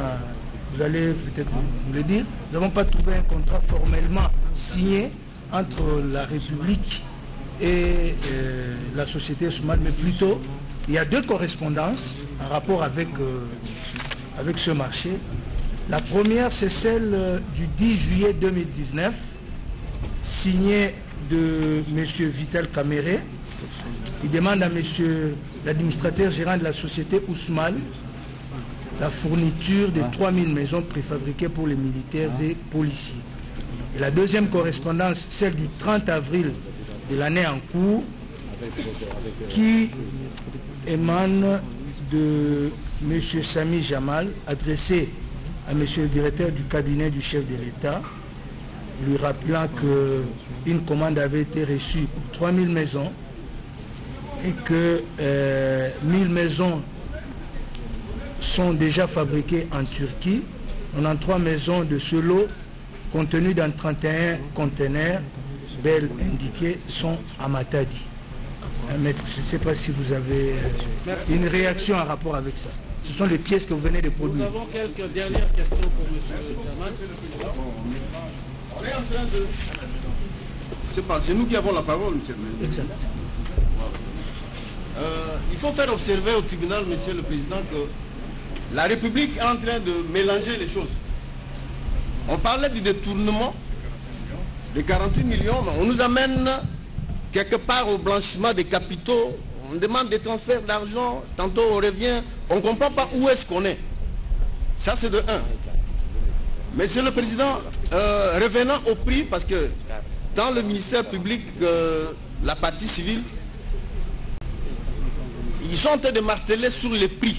vous allez peut-être nous le dire, nous n'avons pas trouvé un contrat formellement signé entre la République et la société Ousmane, mais plutôt il y a 2 correspondances en rapport avec ce marché. La première, c'est celle du 10 juillet 2019, signée de M. Vital Kamere. Il demande à M. l'administrateur gérant de la société Ousmane la fourniture de 3000 maisons préfabriquées pour les militaires et policiers. Et la deuxième correspondance, celle du 30 avril de l'année en cours, qui émane de M. Sami Jamal, adressée à M. le directeur du cabinet du chef de l'État, lui rappelant qu'une commande avait été reçue pour 3000 maisons et que 1000 maisons sont déjà fabriquées en Turquie. 93 maisons de ce lot, contenues dans 31 conteneurs, belles indiquées, sont à Matadi. Maître, je ne sais pas si vous avez une réaction en rapport avec ça. Ce sont les pièces que vous venez de produire. Nous avons quelques dernières questions pour M. Jamal. On est en train de... C'est nous qui avons la parole, monsieur le Président. Exact. Il faut faire observer au tribunal, monsieur le Président, que la République est en train de mélanger les choses. On parlait du détournement de 48 millions, mais on nous amène quelque part au blanchiment des capitaux. On demande des transferts d'argent, tantôt on revient, on ne comprend pas où est-ce qu'on est. Ça c'est de 1. Monsieur le Président, revenant au prix, parce que dans le ministère public, la partie civile, ils sont en train de marteler sur les prix.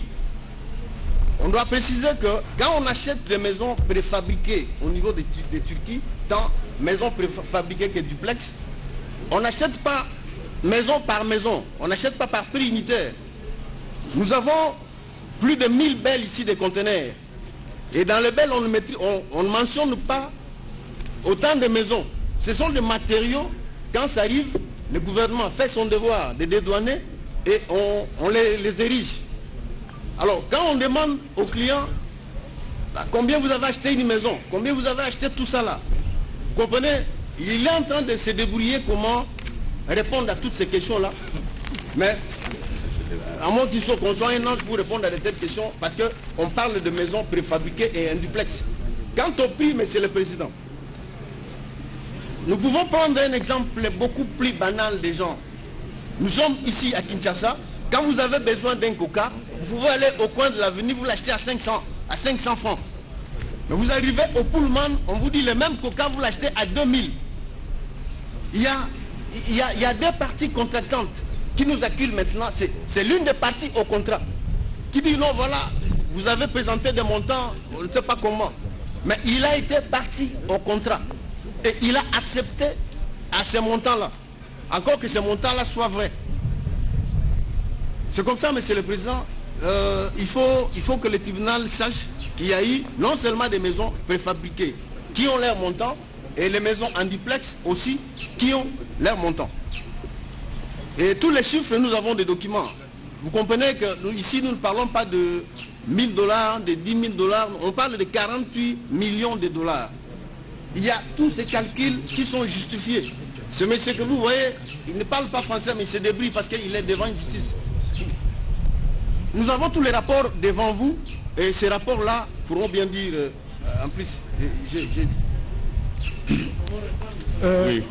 On doit préciser que quand on achète des maisons préfabriquées au niveau de Turquie, tant maisons préfabriquées que duplex, on n'achète pas maison par maison, on n'achète pas par prix unitaire. Nous avons plus de 1000 belles ici des conteneurs. Et dans les belles, on ne mentionne pas autant de maisons. Ce sont des matériaux, quand ça arrive, le gouvernement fait son devoir de dédouaner et on les érige. Alors, quand on demande aux clients combien vous avez acheté une maison, combien vous avez acheté tout ça là, vous comprenez, il est en train de se débrouiller comment répondre à toutes ces questions-là. Mais, à moins qu'on soit un ange pour répondre à de telles questions, parce qu'on parle de maisons préfabriquées et un duplex. Quant au prix, monsieur le Président, nous pouvons prendre un exemple beaucoup plus banal des gens. Nous sommes ici à Kinshasa. Quand vous avez besoin d'un coca, vous pouvez aller au coin de l'avenue, vous l'achetez à 500 francs. Mais vous arrivez au Pullman, on vous dit le même coca, vous l'achetez à 2000. Il y a deux parties contractantes qui nous acculent maintenant. C'est l'une des parties au contrat qui dit non, voilà, vous avez présenté des montants, on ne sait pas comment. Mais il a été parti au contrat. Et il a accepté à ces montants-là. Encore que ces montants-là soient vrais. C'est comme ça, monsieur le Président, il faut que le tribunal sache qu'il y a eu non seulement des maisons préfabriquées qui ont leur montant, et les maisons en duplex aussi qui ont leur montant. Et tous les chiffres, nous avons des documents. Vous comprenez que nous, ici, nous ne parlons pas de 1000 $, de 10 000 $, on parle de 48 millions de dollars. Il y a tous ces calculs qui sont justifiés. Ce monsieur que vous voyez, il ne parle pas français, mais il se débrouille parce qu'il est devant une justice. Nous avons tous les rapports devant vous, et ces rapports-là pourront bien dire, en plus, oui.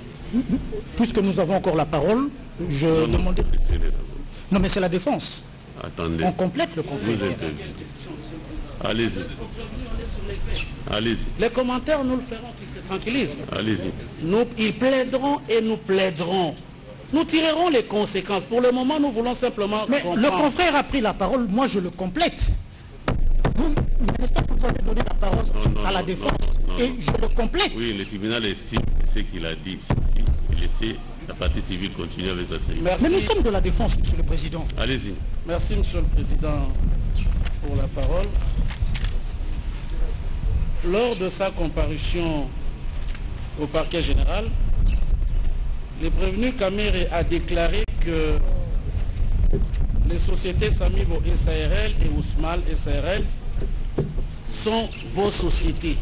Puisque nous avons encore la parole, je demandais... Non, mais c'est la défense. Attendez. On complète le conflit. Allez-y. Allez-y. Les commentaires, nous le ferons, qui se tranquillisent. Allez-y. Ils plaideront et nous plaiderons. Nous tirerons les conséquences. Pour le moment, nous voulons simplement... Mais le confrère a pris la parole, moi je le complète. Vous, vous avez donné la parole à la défense et je le complète. Oui, le tribunal estime que ce qu'il a dit suffit. Il laisse la partie civile continuer avec sa série. Mais nous sommes de la défense, monsieur le Président. Allez-y. Merci, monsieur le Président, pour la parole. Lors de sa comparution au parquet général, le prévenu Kamere a déclaré que les sociétés Samibo SARL et Ousmal SARL sont vos sociétés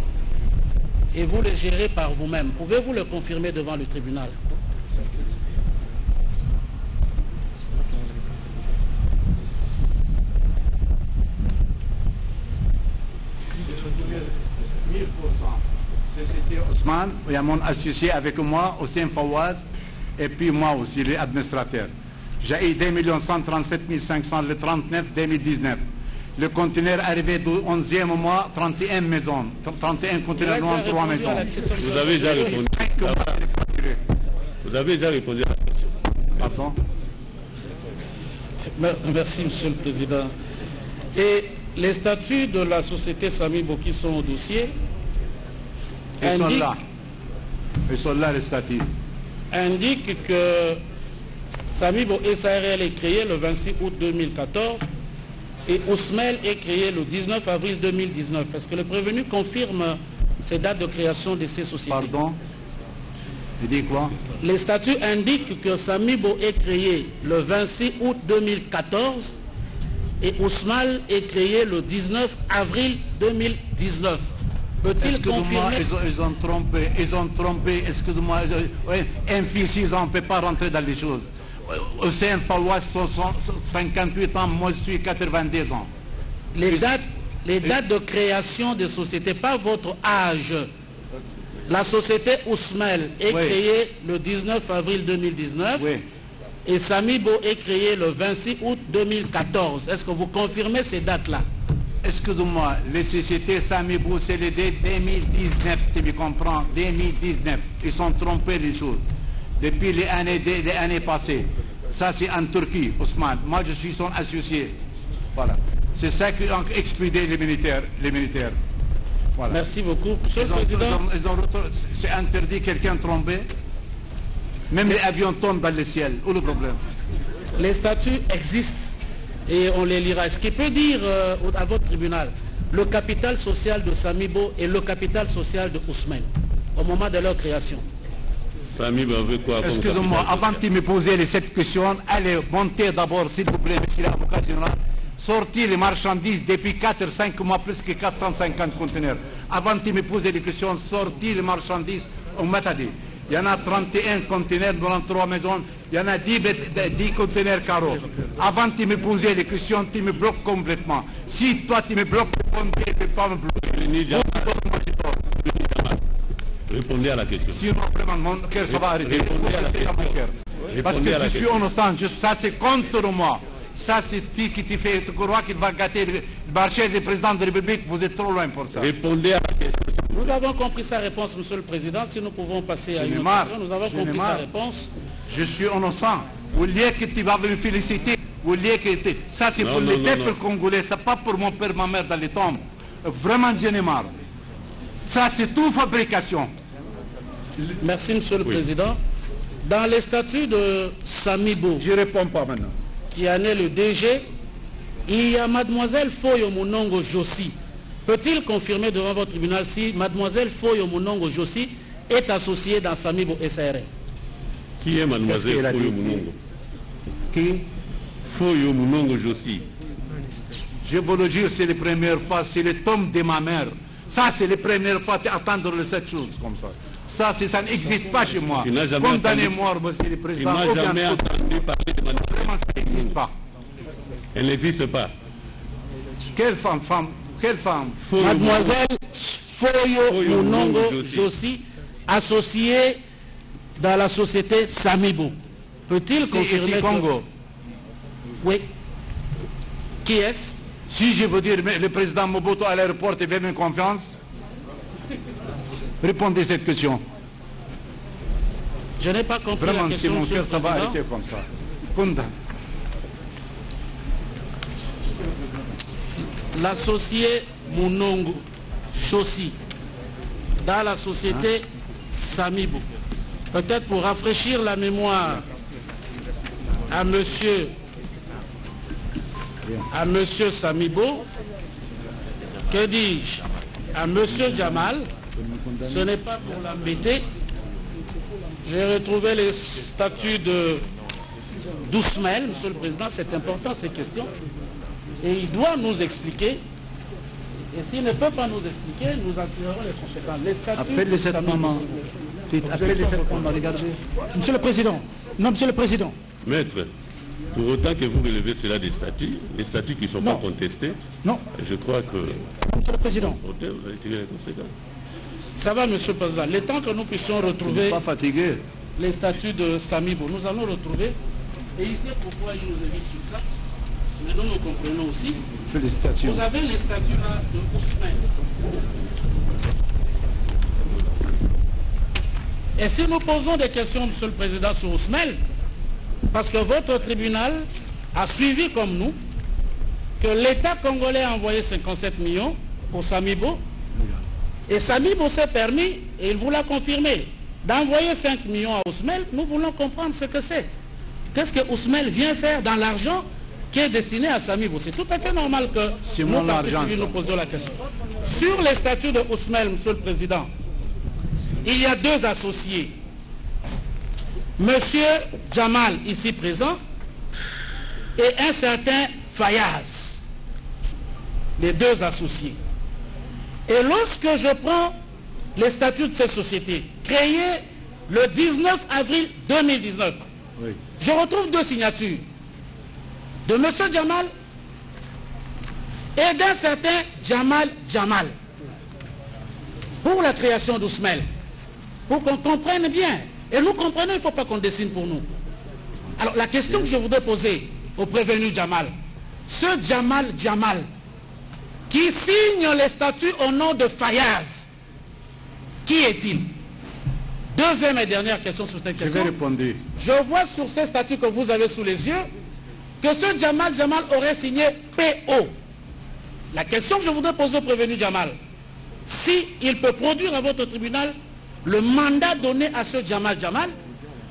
et vous les gérez par vous-même. Pouvez-vous le confirmer devant le tribunal? Société Ousmane, il y a mon associé avec moi, Hossein Fawaz, et puis moi aussi, l'administrateur. J'ai eu 2 137 500 le 39 2019. Le conteneur arrivé du 11e mois, 31 maisons. 31 conteneurs, non 3 maisons. Vous avez déjà répondu. Vous avez déjà répondu à la question. Pardon? Merci, Monsieur le Président. Et les statuts de la société Samibo qui sont au dossier Ils sont là, les statuts. Indiquent que Samibo SARL est créé le 26 août 2014 et Ousmel est créé le 19 avril 2019. Est-ce que le prévenu confirme ces dates de création de ces sociétés? Pardon? Il dit quoi? Les statuts indiquent que Samibo est créé le 26 août 2014 et Ousmel est créé le 19 avril 2019. Peut-il confirmer? Ils ont trompé, excusez-moi, un fils 6 ans ne peut pas rentrer dans les choses. Hussein Fawaz, 58 ans, moi je suis 90 ans. Les dates de création des sociétés, pas votre âge. La société Ousmel est créée le 19 avril 2019 et Samibo est créé le 26 août 2014. Est-ce que vous confirmez ces dates-là? Excusez-moi, les sociétés Samibo, c'est les 2019, tu me comprends? 2019. Ils sont trompés les choses. Depuis les années passées. Ça, c'est en Turquie, Ousmane. Moi, je suis son associé. Voilà. C'est ça qui ont expédié les militaires. Voilà. Merci beaucoup. Monsieur le Président. C'est interdit, quelqu'un trompé. Même les avions tombent dans le ciel. Où le problème? Les statuts existent et on les lira. Ce qui peut dire à votre tribunal, le capital social de Samibo et le capital social de Ousmane au moment de leur création. Samibo veut quoi? Excusez-moi, avant de me poser cette question, allez monter d'abord, s'il vous plaît, monsieur l'avocat général. Sortir les marchandises depuis 4-5 mois, plus que 450 conteneurs. Avant de me poser des questions, sortir les marchandises, on m'a dit. Il y en a 31 conteneurs dans 3 maisons, il y en a 10 conteneurs carreaux. Avant de me poser les questions, tu me bloques complètement. Si toi tu me bloques, tu ne peux pas me bloquer. Répondez à la question. Sinon, vraiment, mon cœur, ça va arrêter. Répondez à la question. Parce que je suis innocent, ça c'est contre moi. Ça, c'est ce qui te fait croire qu'il va gâter le marché du président de la République. Vous êtes trop loin pour ça. Répondez à la question. Nous avons compris sa réponse, Monsieur le Président. Si nous pouvons passer à une autre question, nous avons compris sa réponse. Je suis innocent. Au lieu que tu vas me féliciter, au lieu que ça c'est pour le peuple congolais, c'est pas pour mon père, ma mère dans les tombes. Vraiment, j'en ai marre. Ça, c'est tout fabrication. Merci, Monsieur le Président. Dans les statuts de Samibo, je ne réponds pas maintenant, qui en est le DG, il y a Mademoiselle Foyo Mounongo Jossi. Peut-il confirmer devant votre tribunal si Mademoiselle Foyo Mounongo Jossi est associée dans Samibo SARL? Qui est Mademoiselle Foyo Mounongo? Qui? Foyo Mounongo Jossi. Je vous le jure, c'est la première fois, c'est le tome de ma mère. Ça, c'est la première fois d'attendre cette chose comme ça. Ça n'existe pas chez moi. Condamnez-moi, monsieur le président. Il n'a jamais entendu parler de Mademoiselle. Vraiment, ça n'existe pas. Elle n'existe pas. Quelle femme? Mademoiselle Foyo Mounongo Jossi, associée dans la société Samibo. Peut-il confirmer Congo? Oui. Qui est-ce? Si je veux dire le président Mobutu à l'aéroport, il veut une confiance? Répondez à cette question. Je n'ai pas compris la question, mon cœur, ça va arrêter comme ça. L'associé Mounongo Jossi dans la société Samibo. Peut-être pour rafraîchir la mémoire à monsieur Samibo, que dis-je, à monsieur Jamal, ce n'est pas pour l'embêter. J'ai retrouvé les statuts d'Ousmel, Monsieur le Président, c'est important ces questions. Et il doit nous expliquer. Et s'il ne peut pas nous expliquer, nous en tirerons les conséquences. Les statuts. Appelez cette maman. Appelez cette maman, regardez. Monsieur le Président. Non, Monsieur le Président. Maître, pour autant que vous relevez cela des statuts, les statuts qui ne sont pas contestés, non. Je crois que... Monsieur le Président. Vous allez tirer les conséquences. Ça va, Monsieur le Président. Le temps que nous puissions retrouver pas fatigué. Les statuts de Samibo, nous allons retrouver. Et il sait pourquoi il nous évite sur ça. mais nous comprenons aussi. Félicitations. Vous avez les statuts là de Ousmane. Et si nous posons des questions, Monsieur le Président, sur Ousmane, parce que votre tribunal a suivi comme nous que l'État congolais a envoyé 57 millions pour Samibo, et Samibo s'est permis, et il vous l'a confirmé, d'envoyer 5 millions à Ousmane. Nous voulons comprendre ce que c'est. Qu'est-ce que Ousmane vient faire dans l'argent qui est destiné à Samibo? C'est tout à fait normal que nous, partis civils, nous posions la question. Sur les statuts de Ousmane, Monsieur le Président, il y a deux associés. Monsieur Jamal, ici présent, et un certain Fayaz. Les deux associés. Et lorsque je prends les statuts de ces sociétés, créées le 19 avril 2019, oui, je retrouve deux signatures de M. Jamal et d'un certain Jamal Jamal pour la création d'Ousmane, pour qu'on comprenne bien. Et nous comprenons, il ne faut pas qu'on dessine pour nous. Alors la question que je voudrais poser au prévenu Jamal, ce Jamal Jamal qui signe les statuts au nom de Fayaz, qui est-il? Deuxième et dernière question sur cette question. Je vais répondre. Je vois sur ces statuts que vous avez sous les yeux que ce Jamal Jamal aurait signé PO. La question que je voudrais poser au prévenu Jamal, si il peut produire à votre tribunal le mandat donné à ce Jamal Jamal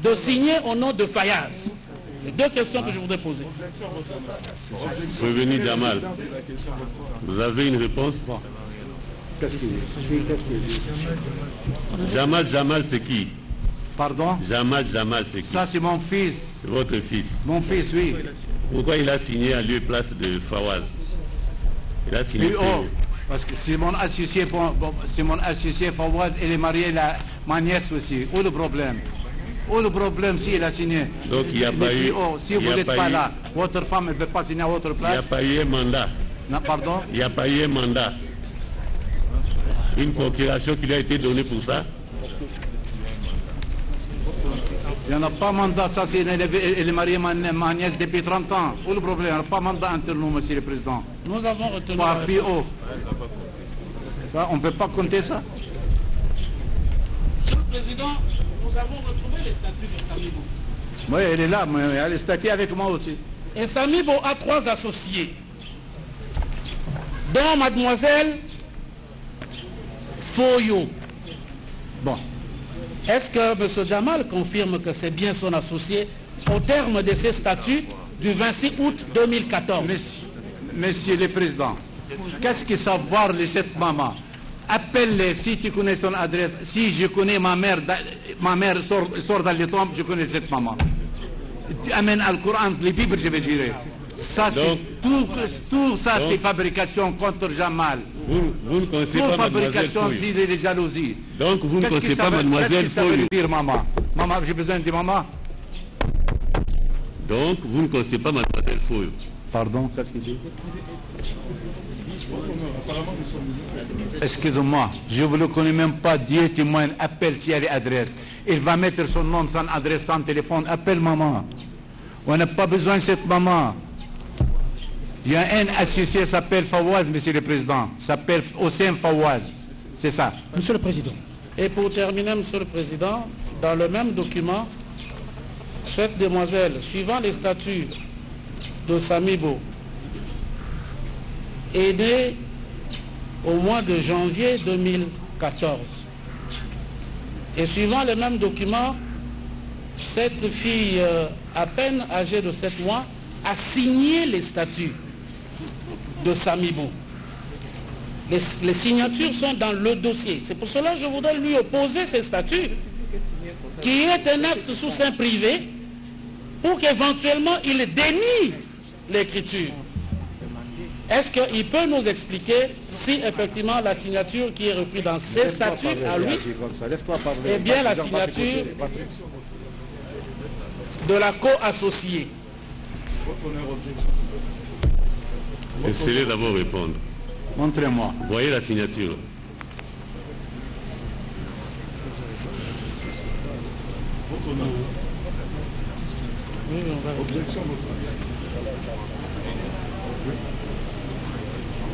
de signer au nom de Fayaz. Les deux questions que je voudrais poser. Prévenu Jamal, vous avez une réponse? Jamal Jamal, c'est qui? Pardon? Jamal Jamal, c'est qui? Ça, c'est mon fils. Votre fils? Mon fils, oui. Pourquoi il a signé à lieu et place de Fawaz? Il a signé PO. Parce que c'est mon associé, c'est mon associé Fawaz, elle est mariée à ma nièce aussi. Où le problème? Où le problème s'il a signé? Donc il n'y a pas eu... Si vous n'êtes pas là, votre femme ne peut pas signer à votre place. Il n'y a pas eu un mandat. Non, pardon? Il n'y a pas eu un mandat. Une procuration qui lui a été donnée pour ça? Il n'y en a pas mandat, ça c'est elle est mariée à ma nièce depuis 30 ans. Où le problème? Il n'y a pas mandat entre nous, Monsieur le Président. Nous avons retenu... Par PO. Ça, on ne peut pas compter ça? Monsieur le Président, nous avons retrouvé les statuts de Samibo. Oui, elle est là, mais elle est statue avec moi aussi. Et Samibo a 3 associés, dont mademoiselle Foyo. Bon. Est-ce que M. Jamal confirme que c'est bien son associé au terme de ses statuts du 26 août 2014? Monsieur le Président, qu'est-ce que savoir les 7 mamans? Appelle-les si tu connais son adresse. Si je connais ma mère sort dans les tombes, je connais cette maman. Tu amènes le Coran, les Bibles, je vais dire. Ça, c'est tout ça, c'est fabrication contre Jamal. Vous ne connaissez pas fabrication, c'est des jalousies. Donc vous ne connaissez pas mademoiselle Foyo. Qu'est-ce que ça veut dire, maman? Maman, j'ai besoin de maman. Donc vous ne connaissez pas mademoiselle Foyo. Pardon, qu'est-ce qu'il dit? Excusez-moi, je ne le connais même pas. Dieu témoigne, appelle si elle est adresse. Il va mettre son nom, son adresse, son téléphone. Appelle maman. On n'a pas besoin de cette maman. Il y a un associé qui s'appelle Fawaz, Monsieur le Président. S'appelle Hossein Fawaz. C'est ça. Monsieur le Président. Et pour terminer, Monsieur le Président, dans le même document, cette demoiselle, suivant les statuts de Samibo, est née au mois de janvier 2014. Et suivant les mêmes documents, cette fille à peine âgée de 7 mois a signé les statuts de Samibo. Les signatures sont dans le dossier. C'est pour cela que je voudrais lui opposer ces statuts, qui est un acte sous seing privé, pour qu'éventuellement il dénie l'écriture. Est-ce qu'il peut nous expliquer si effectivement la signature qui est reprise dans ces statuts à lui est bien la signature de la co-associée? Essayez d'abord répondre. Montrez-moi. Voyez la signature.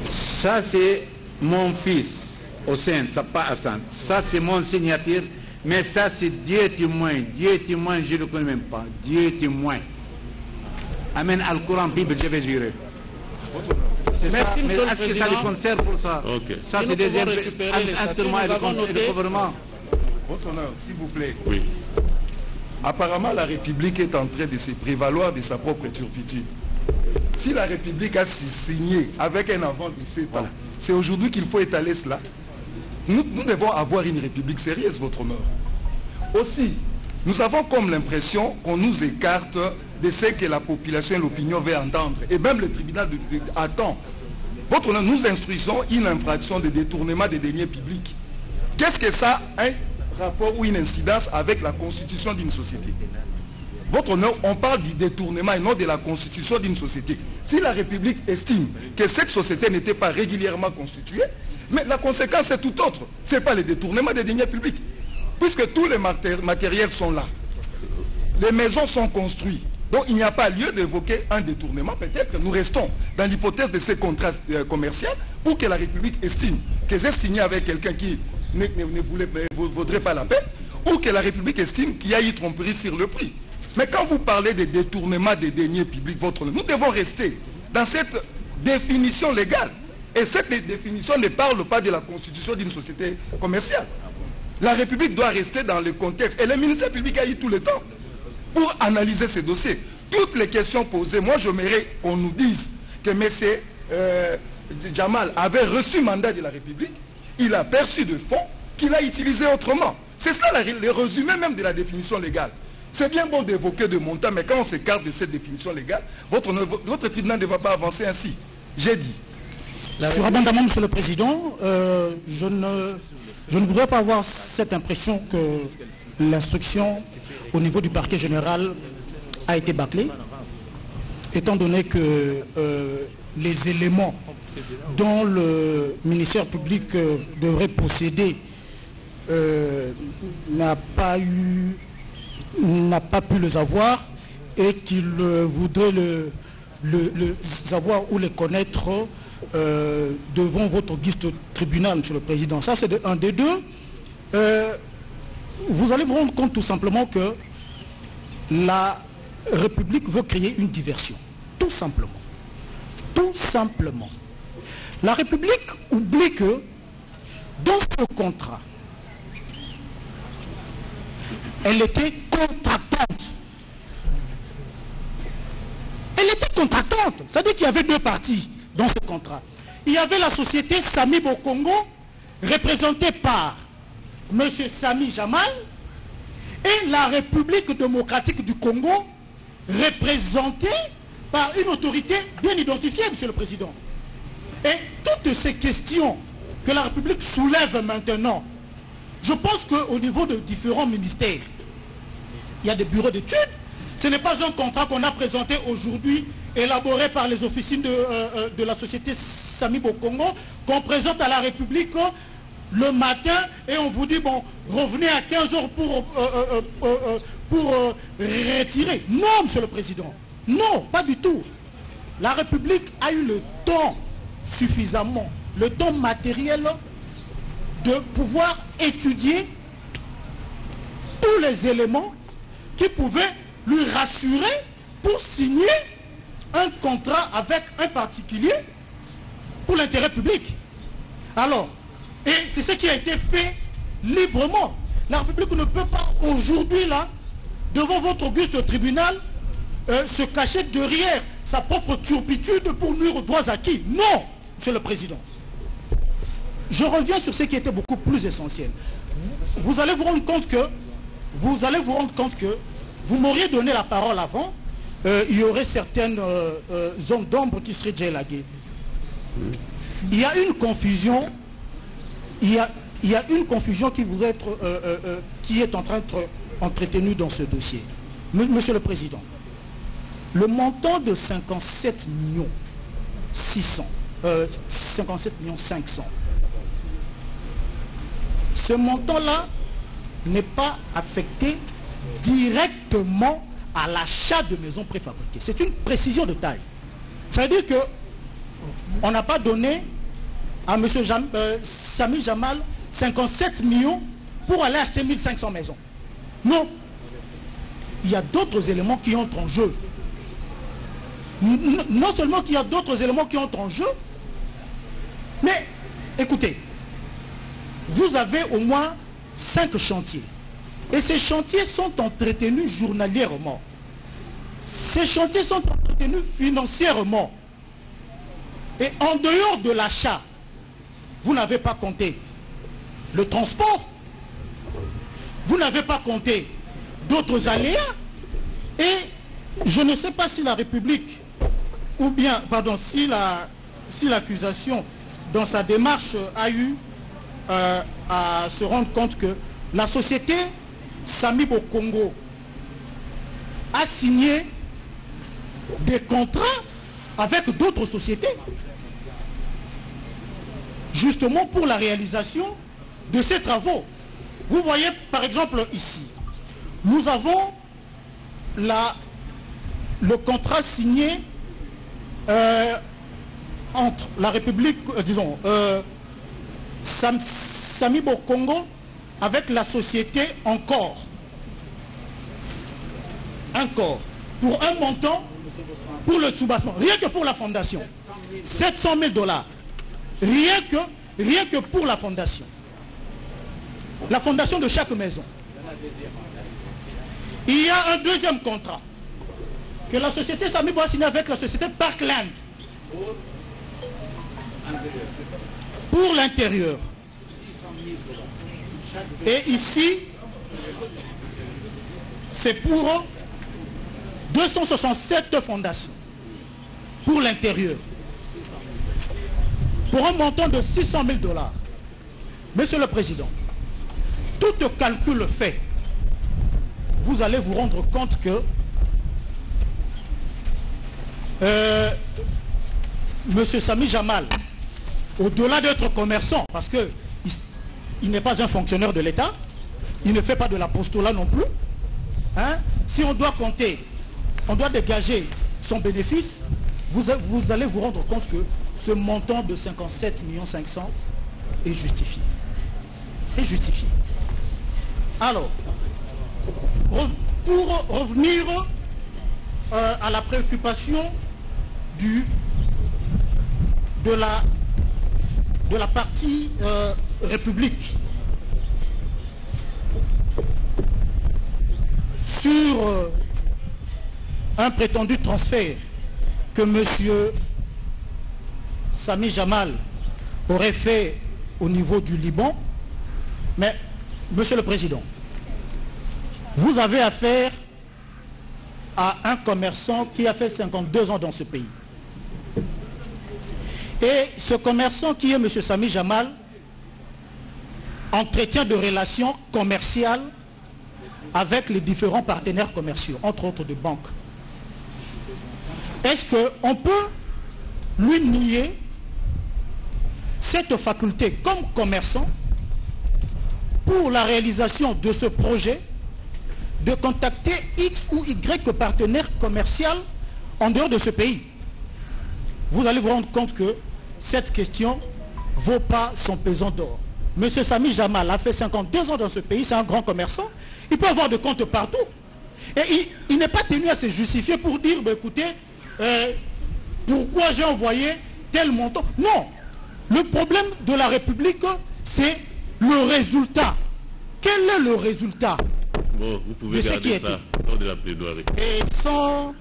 Ça, c'est mon fils, Hossein, ça pas Hassan. Ça, c'est mon signature. Mais ça, c'est Dieu témoin. Dieu témoin, je ne le connais même pas. Dieu témoin. Amen, Al-Coran, Bible, je vais jurer. Merci, monsieur le Est-ce que ça Président. les concerne pour ça? Ça, c'est des instruments et le gouvernement. Votre honneur, s'il vous plaît. Oui. Apparemment, la République est en train de se prévaloir de sa propre turpitude. Si la République a signé avec un avant de 7 ans, c'est aujourd'hui qu'il faut étaler cela. Nous devons avoir une République sérieuse, votre honneur. Aussi, nous avons comme l'impression qu'on nous écarte de ce que la population et l'opinion veulent entendre. Et même le tribunal attend. Votre honneur, nous instruisons une infraction de détournement des deniers publics. Qu'est-ce que ça a un rapport ou une incidence avec la constitution d'une société? Votre honneur, on parle du détournement et non de la constitution d'une société. Si la République estime que cette société n'était pas régulièrement constituée, mais la conséquence est tout autre. Ce n'est pas le détournement des deniers publics. Puisque tous les matériels sont là. Les maisons sont construites. Donc il n'y a pas lieu d'évoquer un détournement. Peut-être nous restons dans l'hypothèse de ces contrats commerciaux pour que la République estime que j'ai signé avec quelqu'un qui ne vaudrait pas la peine, ou que la République estime qu'il y a eu tromperie sur le prix. Mais quand vous parlez de détournement des deniers publics, nous devons rester dans cette définition légale. Et cette définition ne parle pas de la constitution d'une société commerciale. La République doit rester dans le contexte. Et le ministère public a eu tout le temps pour analyser ces dossiers. Toutes les questions posées, moi j'aimerais qu'on nous dise que M. Jamal avait reçu mandat de la République, il a perçu de fonds qu'il a utilisé autrement. C'est cela le résumé même de la définition légale. C'est bien bon d'évoquer de montants, mais quand on s'écarte de cette définition légale, votre tribunal ne va pas avancer ainsi. J'ai dit. Sur abondamment, Monsieur le Président, je ne voudrais pas avoir cette impression que l'instruction au niveau du parquet général a été bâclée, étant donné que les éléments dont le ministère public devrait posséder n'a pas pu les avoir et qu'il voudrait les avoir ou les connaître devant votre auguste tribunal, Monsieur le Président. Ça, c'est un des deux. Vous allez vous rendre compte tout simplement que la République veut créer une diversion. Tout simplement. Tout simplement. La République oublie que dans ce contrat, elle était contractante. Elle était contractante. C'est-à-dire qu'il y avait deux parties dans ce contrat. Il y avait la société Sami Bokongo, représentée par M. Sami Jamal, et la République démocratique du Congo, représentée par une autorité bien identifiée, Monsieur le Président. Et toutes ces questions que la République soulève maintenant, je pense qu'au niveau de différents ministères, il y a des bureaux d'études. Ce n'est pas un contrat qu'on a présenté aujourd'hui, élaboré par les officines de la société Sami Bokongo, qu'on présente à la République le matin et on vous dit, bon, revenez à 15h pour retirer. Non, Monsieur le Président. Non, pas du tout. La République a eu le temps suffisamment, le temps matériel de pouvoir étudier tous les éléments qui pouvaient lui rassurer pour signer un contrat avec un particulier pour l'intérêt public. Alors, et c'est ce qui a été fait librement. La République ne peut pas aujourd'hui, là, devant votre auguste tribunal, se cacher derrière sa propre turpitude pour nuire aux droits acquis. Non, Monsieur le Président. Je reviens sur ce qui était beaucoup plus essentiel. Vous allez vous rendre compte que vous m'auriez donné la parole avant, il y aurait certaines zones d'ombre qui seraient déjà élaguées. Il y a une confusion, il y a une confusion qui voudrait être, qui est en train d'être entretenue dans ce dossier. Monsieur le Président, le montant de 57 millions 500, ce montant-là n'est pas affecté directement à l'achat de maisons préfabriquées. C'est une précision de taille. Ça veut dire qu'on n'a pas donné à M. Sami Jamal 57 millions pour aller acheter 1500 maisons. Non. Il y a d'autres éléments qui entrent en jeu. Non seulement qu'il y a d'autres éléments qui entrent en jeu, mais écoutez, vous avez au moins 5 chantiers. Et ces chantiers sont entretenus journalièrement. Ces chantiers sont entretenus financièrement. Et en dehors de l'achat, vous n'avez pas compté le transport, vous n'avez pas compté d'autres aléas. Et je ne sais pas si la République, ou bien, pardon, si l'accusation dans sa démarche a eu à se rendre compte que la société Sami Bokongo a signé des contrats avec d'autres sociétés justement pour la réalisation de ces travaux. Vous voyez par exemple ici, nous avons le contrat signé entre la République, disons, Sami Bokongo avec la société Encore, pour un montant, pour le soubassement, rien que pour la fondation, 700 000 $, rien que pour la fondation de chaque maison. Il y a un deuxième contrat que la société Sami Bo a signé avec la société Parkland pour l'intérieur. Et ici, c'est pour 267 fondations pour l'intérieur, pour un montant de 600 000 $. Monsieur le Président, tout calcul fait, vous allez vous rendre compte que Monsieur Sami Jamal, au-delà d'être commerçant, parce que il n'est pas un fonctionnaire de l'État, il ne fait pas de l'apostolat non plus. Hein? Si on doit compter, on doit dégager son bénéfice, vous allez vous rendre compte que ce montant de 57 500 000 est justifié. Est justifié. Alors, pour revenir à la préoccupation de la partie République sur un prétendu transfert que M. Sami Jamal aurait fait au niveau du Liban. Mais, Monsieur le Président, vous avez affaire à un commerçant qui a fait 52 ans dans ce pays. Et ce commerçant qui est M. Sami Jamal entretient de relations commerciales avec les différents partenaires commerciaux, entre autres de banques. Est-ce qu'on peut lui nier cette faculté comme commerçant pour la réalisation de ce projet de contacter X ou Y partenaire commercial en dehors de ce pays? Vous allez vous rendre compte que cette question ne vaut pas son pesant d'or. M. Sami Jamal a fait 52 ans dans ce pays, c'est un grand commerçant. Il peut avoir de comptes partout. Et il n'est pas tenu à se justifier pour dire, bah, écoutez, pourquoi j'ai envoyé tel montant. Non. Le problème de la République, c'est le résultat. Quel est le résultat? Bon, vous pouvez garder ça lors de la plaidoirie. Et sans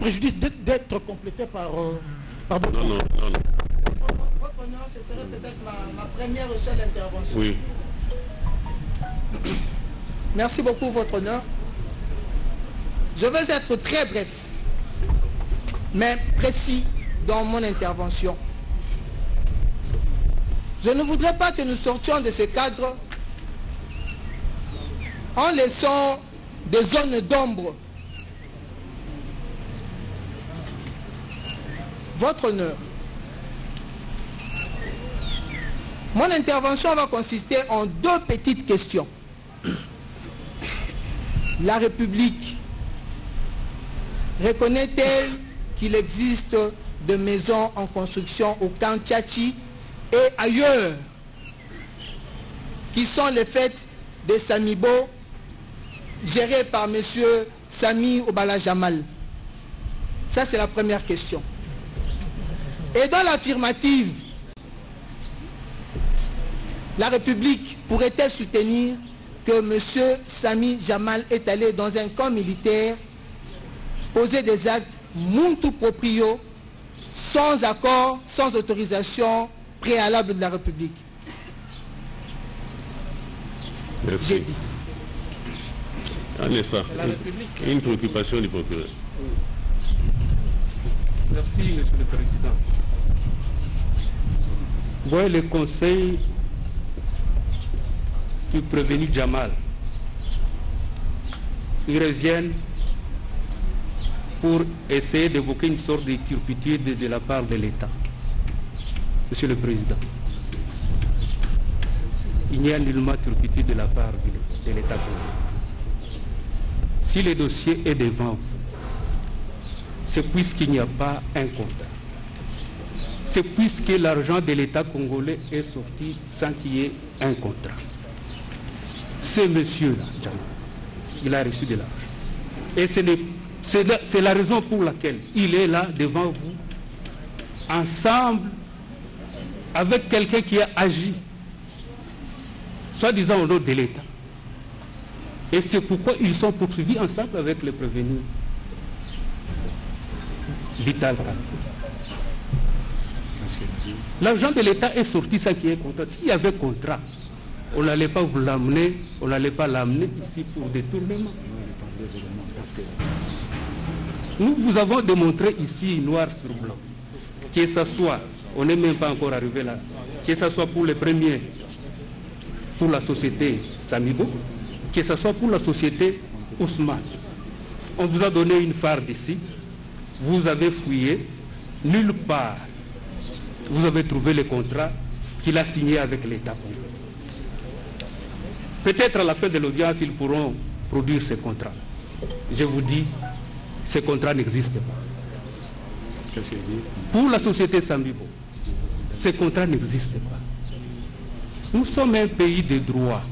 préjudice d'être complété par... pardon. Non. Votre honneur, ce serait peut-être ma première et seule intervention. Oui. Merci beaucoup, votre honneur. Je vais être très bref, mais précis dans mon intervention. Je ne voudrais pas que nous sortions de ce cadre en laissant des zones d'ombre. Votre honneur, mon intervention va consister en deux petites questions. La République reconnaît-elle qu'il existe de maisons en construction au camp Tchachi et ailleurs, qui sont les fêtes de Samibo, gérées par M. Sami Obala Jamal? Ça, c'est la première question. Et dans l'affirmative, la République pourrait-elle soutenir que M. Sami Jamal est allé dans un camp militaire poser des actes muntu proprio, sans accord, sans autorisation préalable de la République? Merci. Une préoccupation du procureur. Merci, Monsieur le Président. Voyez le conseil du prévenu Jamal. Ils reviennent pour essayer d'évoquer une sorte de turpitude de la part de l'État. Monsieur le Président, il n'y a nullement turpitude de la part de l'État congolais. Si le dossier est devant vous, c'est puisqu'il n'y a pas un contrat. C'est puisque l'argent de l'État congolais est sorti sans qu'il y ait un contrat. Ce monsieur-là, il a reçu de l'argent. Et c'est la raison pour laquelle il est là devant vous, ensemble, avec quelqu'un qui a agi, soi-disant au nom de l'État. Et c'est pourquoi ils sont poursuivis ensemble avec les prévenus. Vital. L'argent de l'État est sorti sans qu'il y ait contrat. S'il y avait contrat, on n'allait pas vous l'amener, on n'allait pas l'amener ici pour détournement. Nous vous avons démontré ici, noir sur blanc, que ce soit, on n'est même pas encore arrivé là, que ce soit pour les premiers, pour la société Samibo, que ce soit pour la société Ousmane. On vous a donné une farde ici, vous avez fouillé, nulle part vous avez trouvé le contrat qu'il a signé avec l'État. Peut-être à la fin de l'audience, ils pourront produire ces contrats. Je vous dis, ces contrats n'existent pas. Pour la société Samibo, ces contrats n'existent pas. Nous sommes un pays de droit.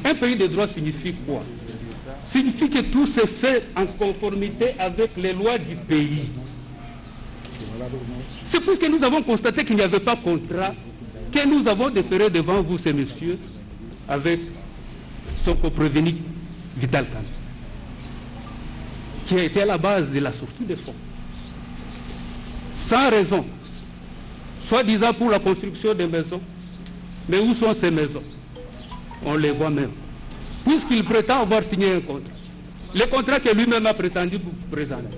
Un pays de droit signifie quoi? Signifie que tout se fait en conformité avec les lois du pays. C'est puisque nous avons constaté qu'il n'y avait pas de contrat que nous avons déféré devant vous, ces messieurs, avec son coprévenu Vital Khan, qui a été à la base de la sortie des fonds. Sans raison, soi-disant pour la construction des maisons. Mais où sont ces maisons? On les voit même. Puisqu'il prétend avoir signé un contrat. Le contrat que lui-même a prétendu vous présenter.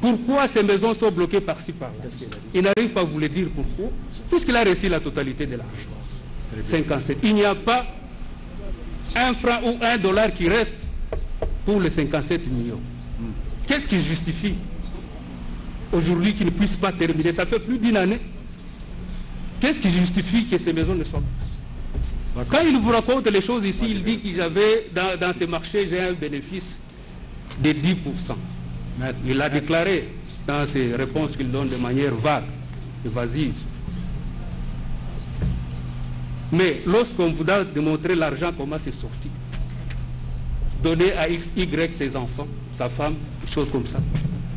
Pourquoi ces maisons sont bloquées par-ci, par-là? Il n'arrive pas à vous le dire pourquoi. Puisqu'il a reçu la totalité de l'argent. 57. Il n'y a pas un franc ou un dollar qui reste pour les 57 millions. Qu'est-ce qui justifie aujourd'hui qu'il ne puisse pas terminer? Ça fait plus d'une année. Qu'est-ce qui justifie que ces maisons ne soient pas? Quand il vous raconte les choses ici, il dit qu'il avait, dans ces marchés, j'ai un bénéfice de 10%. Il a déclaré dans ses réponses qu'il donne de manière vague, évasive. Mais lorsqu'on vous a démontré l'argent, comment c'est sorti, donné à X, Y, ses enfants, sa femme, des choses comme ça,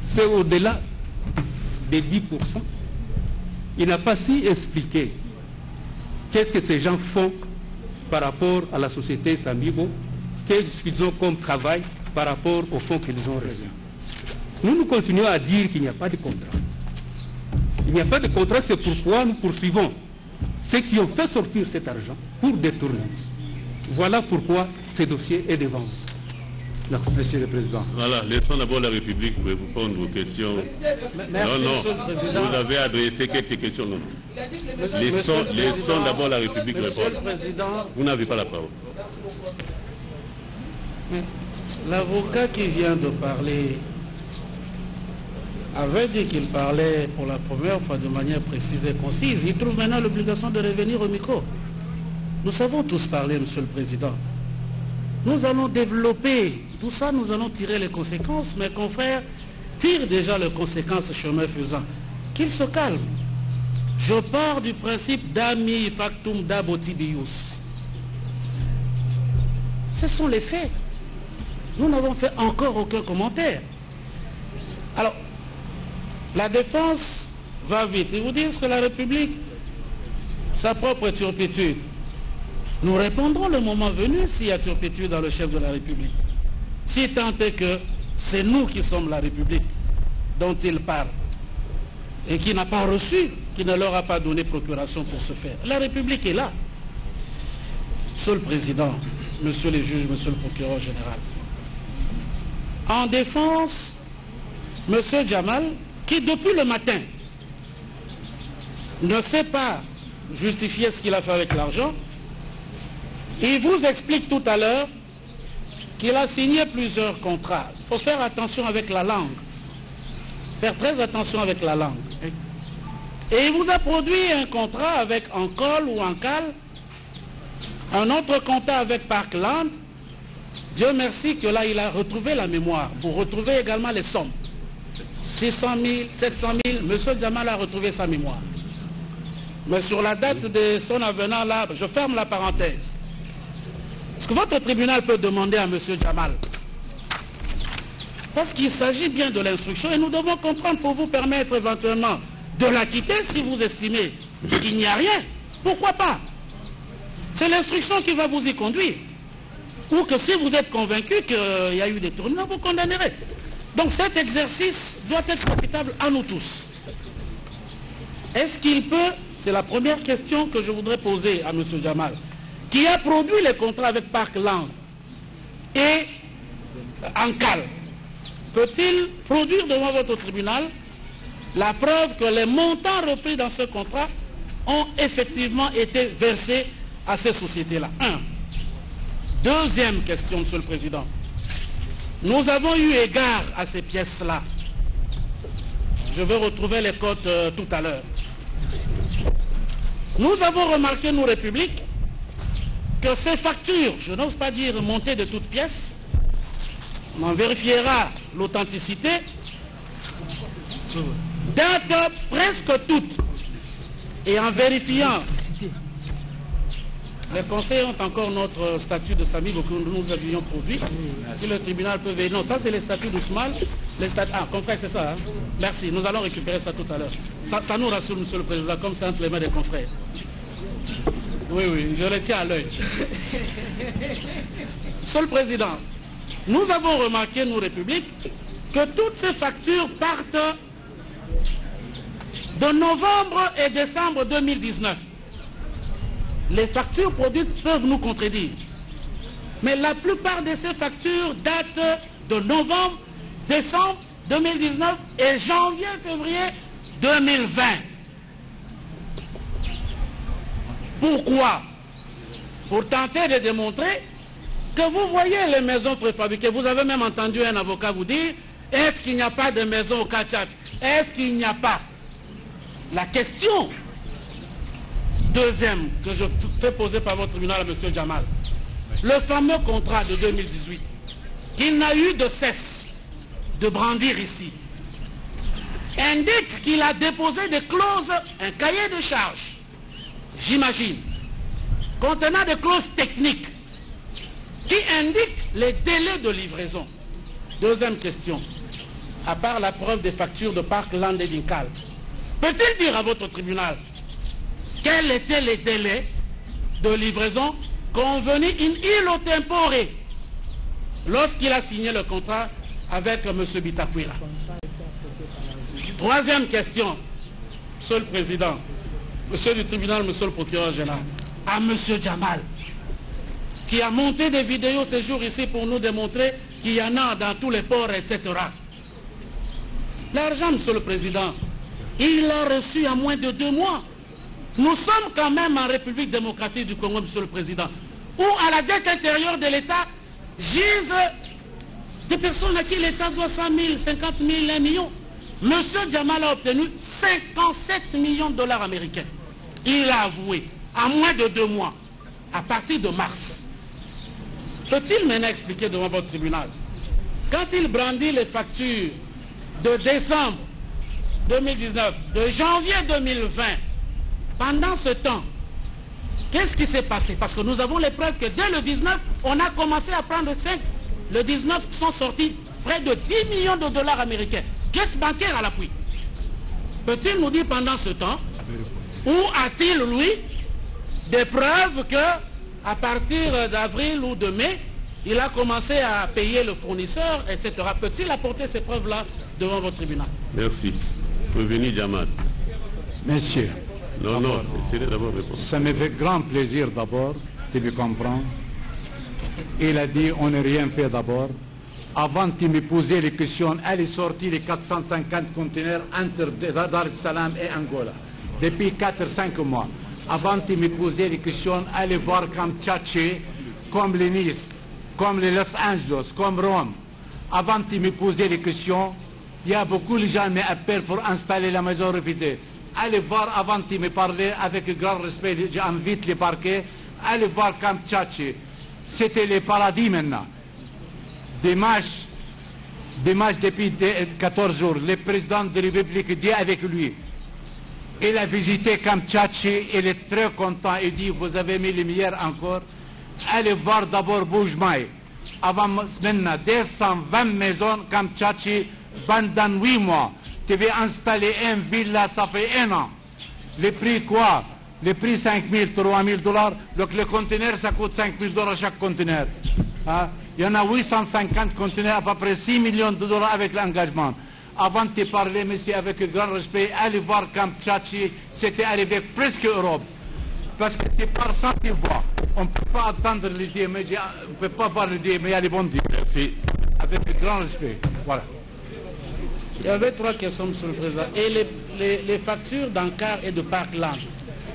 c'est au-delà des 10%. Il n'a pas si expliqué qu'est-ce que ces gens font par rapport à la société Samibo, qu'est-ce qu'ils ont comme travail par rapport au fonds qu'ils ont reçu. Nous continuons à dire qu'il n'y a pas de contrat. Il n'y a pas de contrat, c'est pourquoi nous poursuivons ceux qui ont fait sortir cet argent pour détourner. Voilà pourquoi ce dossier est devant vous. Merci, Monsieur le Président. Voilà, laissons d'abord la République pour vous prendre vos questions. Merci, non, vous avez adressé quelques questions. Non. Laissons d'abord la République répondre. Vous n'avez pas la parole. L'avocat qui vient de parler avait dit qu'il parlait pour la première fois de manière précise et concise. Il trouve maintenant l'obligation de revenir au micro. Nous savons tous parler, Monsieur le Président. Nous allons développer tout ça, nous allons tirer les conséquences. Mes confrères tirent déjà les conséquences chemin faisant. qu'il se calme. Je pars du principe d'ami factum dabotibius. Ce sont les faits. Nous n'avons fait encore aucun commentaire. Alors, la défense va vite. Ils vous disent que la République, sa propre turpitude. Nous répondrons le moment venu s'il y a turpitude dans le chef de la République. Si tant est que c'est nous qui sommes la République dont il parle et qui n'a pas reçu, qui ne leur a pas donné procuration pour ce faire. La République est là. Monsieur le Président, Monsieur les juges, Monsieur le procureur général. En défense, Monsieur Jamal, qui depuis le matin ne sait pas justifier ce qu'il a fait avec l'argent, il vous explique tout à l'heure qu'il a signé plusieurs contrats. Il faut faire attention avec la langue. Faire très attention avec la langue. Et il vous a produit un contrat avec Ancol ou Ancal, un autre contrat avec Parkland. Dieu merci que là il a retrouvé la mémoire pour retrouver également les sommes. 600 000, 700 000, M. Jamal a retrouvé sa mémoire. Mais sur la date de son avenant là, je ferme la parenthèse. Est-ce que votre tribunal peut demander à M. Jamal? Parce qu'il s'agit bien de l'instruction et nous devons comprendre pour vous permettre éventuellement de la quitter si vous estimez qu'il n'y a rien. Pourquoi pas? C'est l'instruction qui va vous y conduire. Ou que si vous êtes convaincu qu'il y a eu des tournements, vous condamnerez. Donc cet exercice doit être profitable à nous tous. Est-ce qu'il peut, c'est la première question que je voudrais poser à M. Jamal, qui a produit les contrats avec Parkland et Ancal, peut-il produire devant votre tribunal la preuve que les montants repris dans ce contrat ont effectivement été versés à ces sociétés-là? Un. Deuxième question, Monsieur le Président. Nous avons eu égard à ces pièces-là. Je vais retrouver les codes tout à l'heure. Nous avons remarqué, nous, République, que ces factures, je n'ose pas dire montées de toutes pièces, on en vérifiera l'authenticité, datent presque toutes. Et en vérifiant, les conseillers ont encore notre statut de SAMI que nous avions produit. Si le tribunal peut vérifier. Non, ça c'est les statuts d'Ousmane. Ah, confrère, c'est ça. Hein? Merci, nous allons récupérer ça tout à l'heure. Ça nous rassure, Monsieur le Président, comme c'est entre les mains des confrères. Oui, je les tiens à l'œil. Monsieur le Président, nous avons remarqué, nous, République, que toutes ces factures partent de novembre et décembre 2019. Les factures produites peuvent nous contredire. Mais la plupart de ces factures datent de novembre, décembre 2019 et janvier, février 2020. Pourquoi? Pour tenter de démontrer que vous voyez les maisons préfabriquées. Vous avez même entendu un avocat vous dire, est-ce qu'il n'y a pas de maison au Kachach? Est-ce qu'il n'y a pas? La question deuxième que je fais poser par votre tribunal à M. Jamal, le fameux contrat de 2018, qu'il n'a eu de cesse de brandir ici, indique qu'il a déposé des clauses, un cahier de charges, j'imagine, contenant des clauses techniques qui indiquent les délais de livraison. Deuxième question, à part la preuve des factures de Parkland et d'Incal, peut-il dire à votre tribunal quels étaient les délais de livraison convenus in illo tempore lorsqu'il a signé le contrat avec M. Bitakwira? Troisième question, Monsieur le Président, Monsieur du tribunal, Monsieur le procureur général, à M. Jamal, qui a monté des vidéos ces jours ici pour nous démontrer qu'il y en a dans tous les ports, etc. L'argent, Monsieur le Président, il l'a reçu en moins de 2 mois. Nous sommes quand même en République démocratique du Congo, Monsieur le Président, où à la dette intérieure de l'État gisent des personnes à qui l'État doit 100 000, 50 000, 1 million. Monsieur Jamal a obtenu 57 millions de dollars américains. Il l'a avoué en moins de 2 mois, à partir de mars. Peut-il maintenant expliquer devant votre tribunal, quand il brandit les factures de décembre 2019, de janvier 2020, pendant ce temps, qu'est-ce qui s'est passé? Parce que nous avons les preuves que dès le 19, on a commencé à prendre 5. Le 19 sont sortis près de 10 millions de dollars américains. Caisse bancaire à l'appui. Peut-il nous dire pendant ce temps, où a-t-il, lui, des preuves que à partir d'avril ou de mai, il a commencé à payer le fournisseur, etc. Peut-il apporter ces preuves-là devant votre tribunal? Merci. Prévenu Jamal. Monsieur. Non, non, essayez d'abord répondre. Ça me fait grand plaisir d'abord, tu me comprends. Il a dit on n'a rien fait d'abord. Avant de me poser les questions, elle est sortie les 450 conteneurs entre Dar es Salaam et Angola. Depuis 4-5 mois. Avant de me poser les questions, allez voir comme Tchatché, comme les Nice, comme les Los Angeles, comme Rome. Avant de me poser les questions, il y a beaucoup de gens qui m'appellent pour installer la maison refusée. Allez voir avant de me parler avec grand respect, j'invite les parquets, allez voir comme Tchatché. C'était le paradis maintenant. Dimanche depuis 14 jours, le président de la République dit avec lui, il a visité Kamtchachi, il est très content, il dit, vous avez mis les meilleurs encore. Allez voir d'abord Boujmaï. Avant maintenant, 220 maisons Kamtchachi pendant 8 mois. Tu veux installer une villa, ça fait 1 an. Le prix quoi? Le prix 5 000, 3 000 dollars. Donc le conteneur, ça coûte 5 000 dollars chaque conteneur. Hein? Il y en a 850 conteneurs, à peu près 6 millions de dollars avec l'engagement. Avant de te parler, monsieur, avec grand respect, allez voir Kamtchachi, c'était arrivé presque Europe. Parce que tu parles sans te voir. On ne peut pas attendre l'idée, mais on ne peut pas voir l'idée, mais il y a les bons dieux. Merci. Avec grand respect. Voilà. Il y avait 3 questions, monsieur le Président. Et les factures d'Ankar et de Parkland,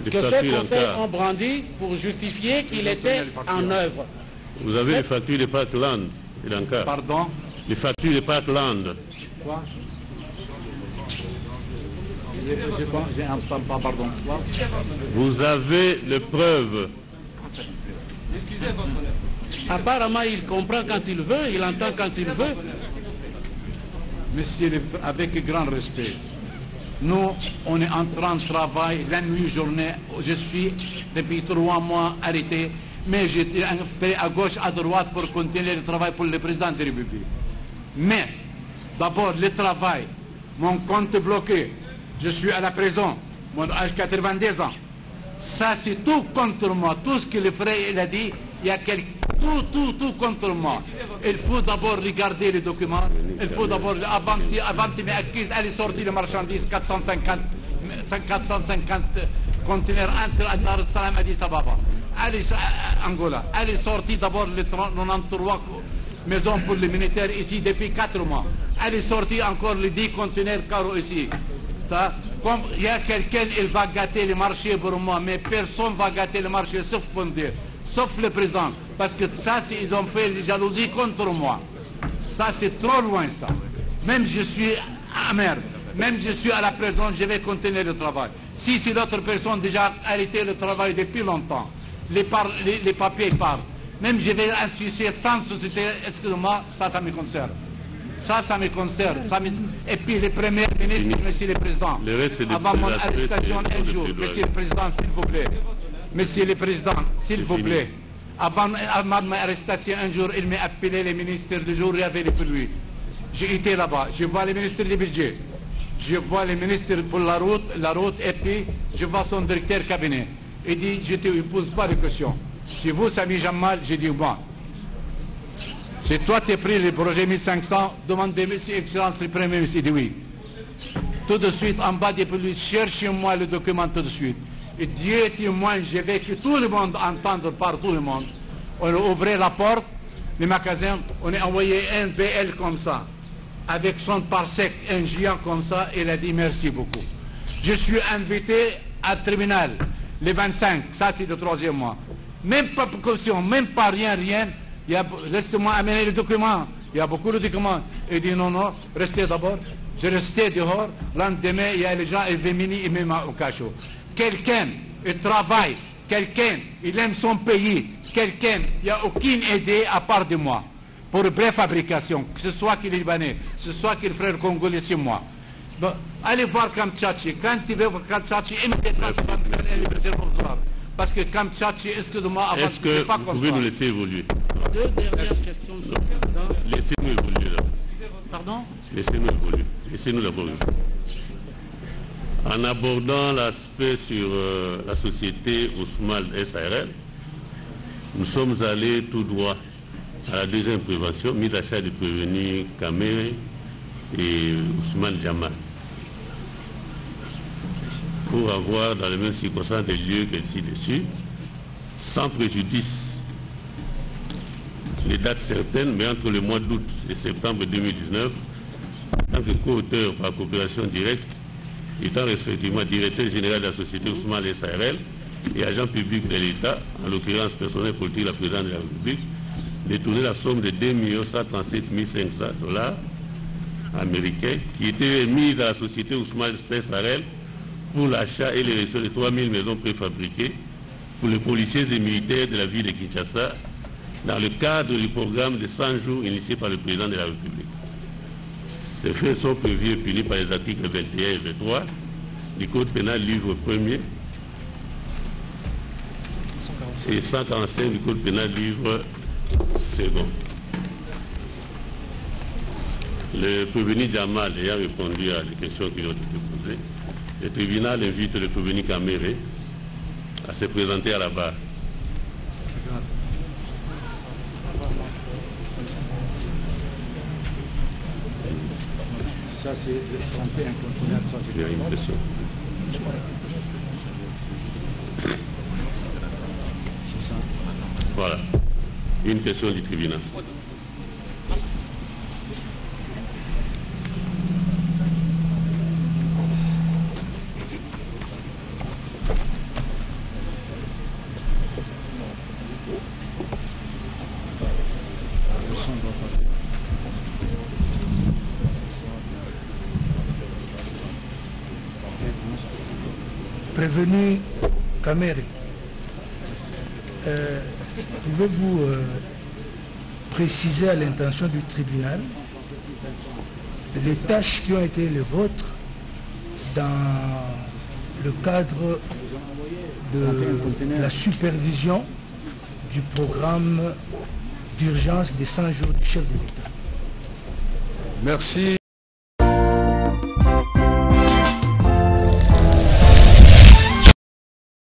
que ces conseils ont brandi pour justifier qu'il était en œuvre. Vous avez les factures de Parkland et d'Ankar. Pardon? Les factures de Parkland. Quoi? Pardon. Vous avez les preuves. Excusez votre honneur. Apparemment, il comprend quand il veut, il entend quand il veut. Monsieur, avec grand respect, nous, on est en train de travailler la nuit, journée. Je suis depuis 3 mois arrêté, mais j'étais fait à gauche, à droite pour continuer le travail pour le président de la République. Mais, d'abord, le travail, mon compte est bloqué. Je suis à la prison, mon âge 92 ans. Ça, c'est tout contre moi. Tout ce que le frère il a dit, il y a tout contre moi. Il faut d'abord regarder les documents. Il faut d'abord, avant de m'accuser, aller sortir les marchandises, 450 conteneurs entre Dar es Salaam et Addis Ababa. Allez, Angola. Allez sortir d'abord les 93 maisons pour les militaires ici depuis 4 mois. Allez sortir encore les 10 conteneurs carreaux ici. Comme il y a quelqu'un, il va gâter le marché pour moi, mais personne ne va gâter le marché sauf Pondé, sauf le président. Parce que ça, ils ont fait la jalousie contre moi. Ça, c'est trop loin, ça. Même je suis amer, même je suis à la prison, je vais continuer le travail. Si l'autre personne déjà arrêté le travail depuis longtemps, les papiers parlent. Même je vais associer sans société, excusez-moi, ça me concerne. Ça me concerne. Et puis le Premier ministre, Monsieur le Président, avant mon arrestation un jour, Monsieur le Président, s'il vous plaît. Monsieur le Président, s'il vous plaît. Avant mon arrestation un jour, il m'a appelé le ministre du jour, il y avait les pluies. J'ai été là-bas, je vois le ministre du budget, je vois le ministre pour la route, et puis je vois son directeur cabinet. Il dit, je ne te pose pas de questions. Si vous, Sami Jamal, j'ai dit, moi. Si toi tu as pris le projet 1500, demandez Monsieur Excellence le Premier ministre, il dit oui. Tout de suite, en bas des pluies, cherchez-moi le document tout de suite. Et Dieu témoin, je veux que tout le monde entende par tout le monde. On a ouvert la porte, le magasin, on a envoyé un BL comme ça, avec son parsec, un géant comme ça, il a dit merci beaucoup. Je suis invité à tribunal, le 25, ça c'est le 3e mois. Même pas caution, même pas rien. Laissez-moi amener les documents. Il y a beaucoup de documents. Il dit non, restez d'abord. Je restais dehors. Lendemain, il y a les gens, ils viennent et même au cachot. Quelqu'un, il travaille. Quelqu'un, il aime son pays. Quelqu'un, il n'y a aucune idée à part de moi. Pour préfabrication, que ce soit qu'il est libanais, que ce soit qu'il est frère congolais, c'est moi. Bon, allez voir Kamtchachi. Quand tu veux voir Kamtchachi, immédiatement tu vas me faire une liberté provisoire. Parce que Kamtchachi, excusez-moi, avant est-ce que vous pouvez nous laisser évoluer? Deux dernières questions, Monsieur le Président. Laissez-nous évoluer là. Pardon? Laissez-nous évoluer. Laissez-nous d'abord évoluer. En abordant l'aspect sur la société Ousmane SARL, nous sommes allés tout droit à la deuxième prévention, mise à charge de prévenir Kamere et Ousmane Jamal, pour avoir dans les mêmes circonstances des lieux que ci-dessus, sans préjudice les dates certaines, mais entre le mois d'août et septembre 2019, en tant que co-auteur par coopération directe, étant respectivement directeur général de la société Ousmane SARL et agent public de l'État, en l'occurrence personnel politique de la présidente de la République, détourner la somme de 2 137 500 $ américains qui était mise à la société Ousmane SARL pour l'achat et l'érection de 3 000 maisons préfabriquées pour les policiers et militaires de la ville de Kinshasa dans le cadre du programme de 100 jours initié par le président de la République. Ces faits sont prévus et punis par les articles 21 et 23 du Code pénal livre 1er et 145 du Code pénal livre 2. Le prévenu Jamal ayant répondu à les questions qui lui ont été posées, le tribunal invite le prévenu Kamere à se présenter à la barre. Ça, c'est le 31 continent, ça, c'est une question. C'est ça. Voilà. Une question du tribunal. Prévenu Kamere, pouvez-vous préciser à l'intention du tribunal les tâches qui ont été les vôtres dans le cadre de la supervision du programme d'urgence des 100 jours du chef de l'État? Merci.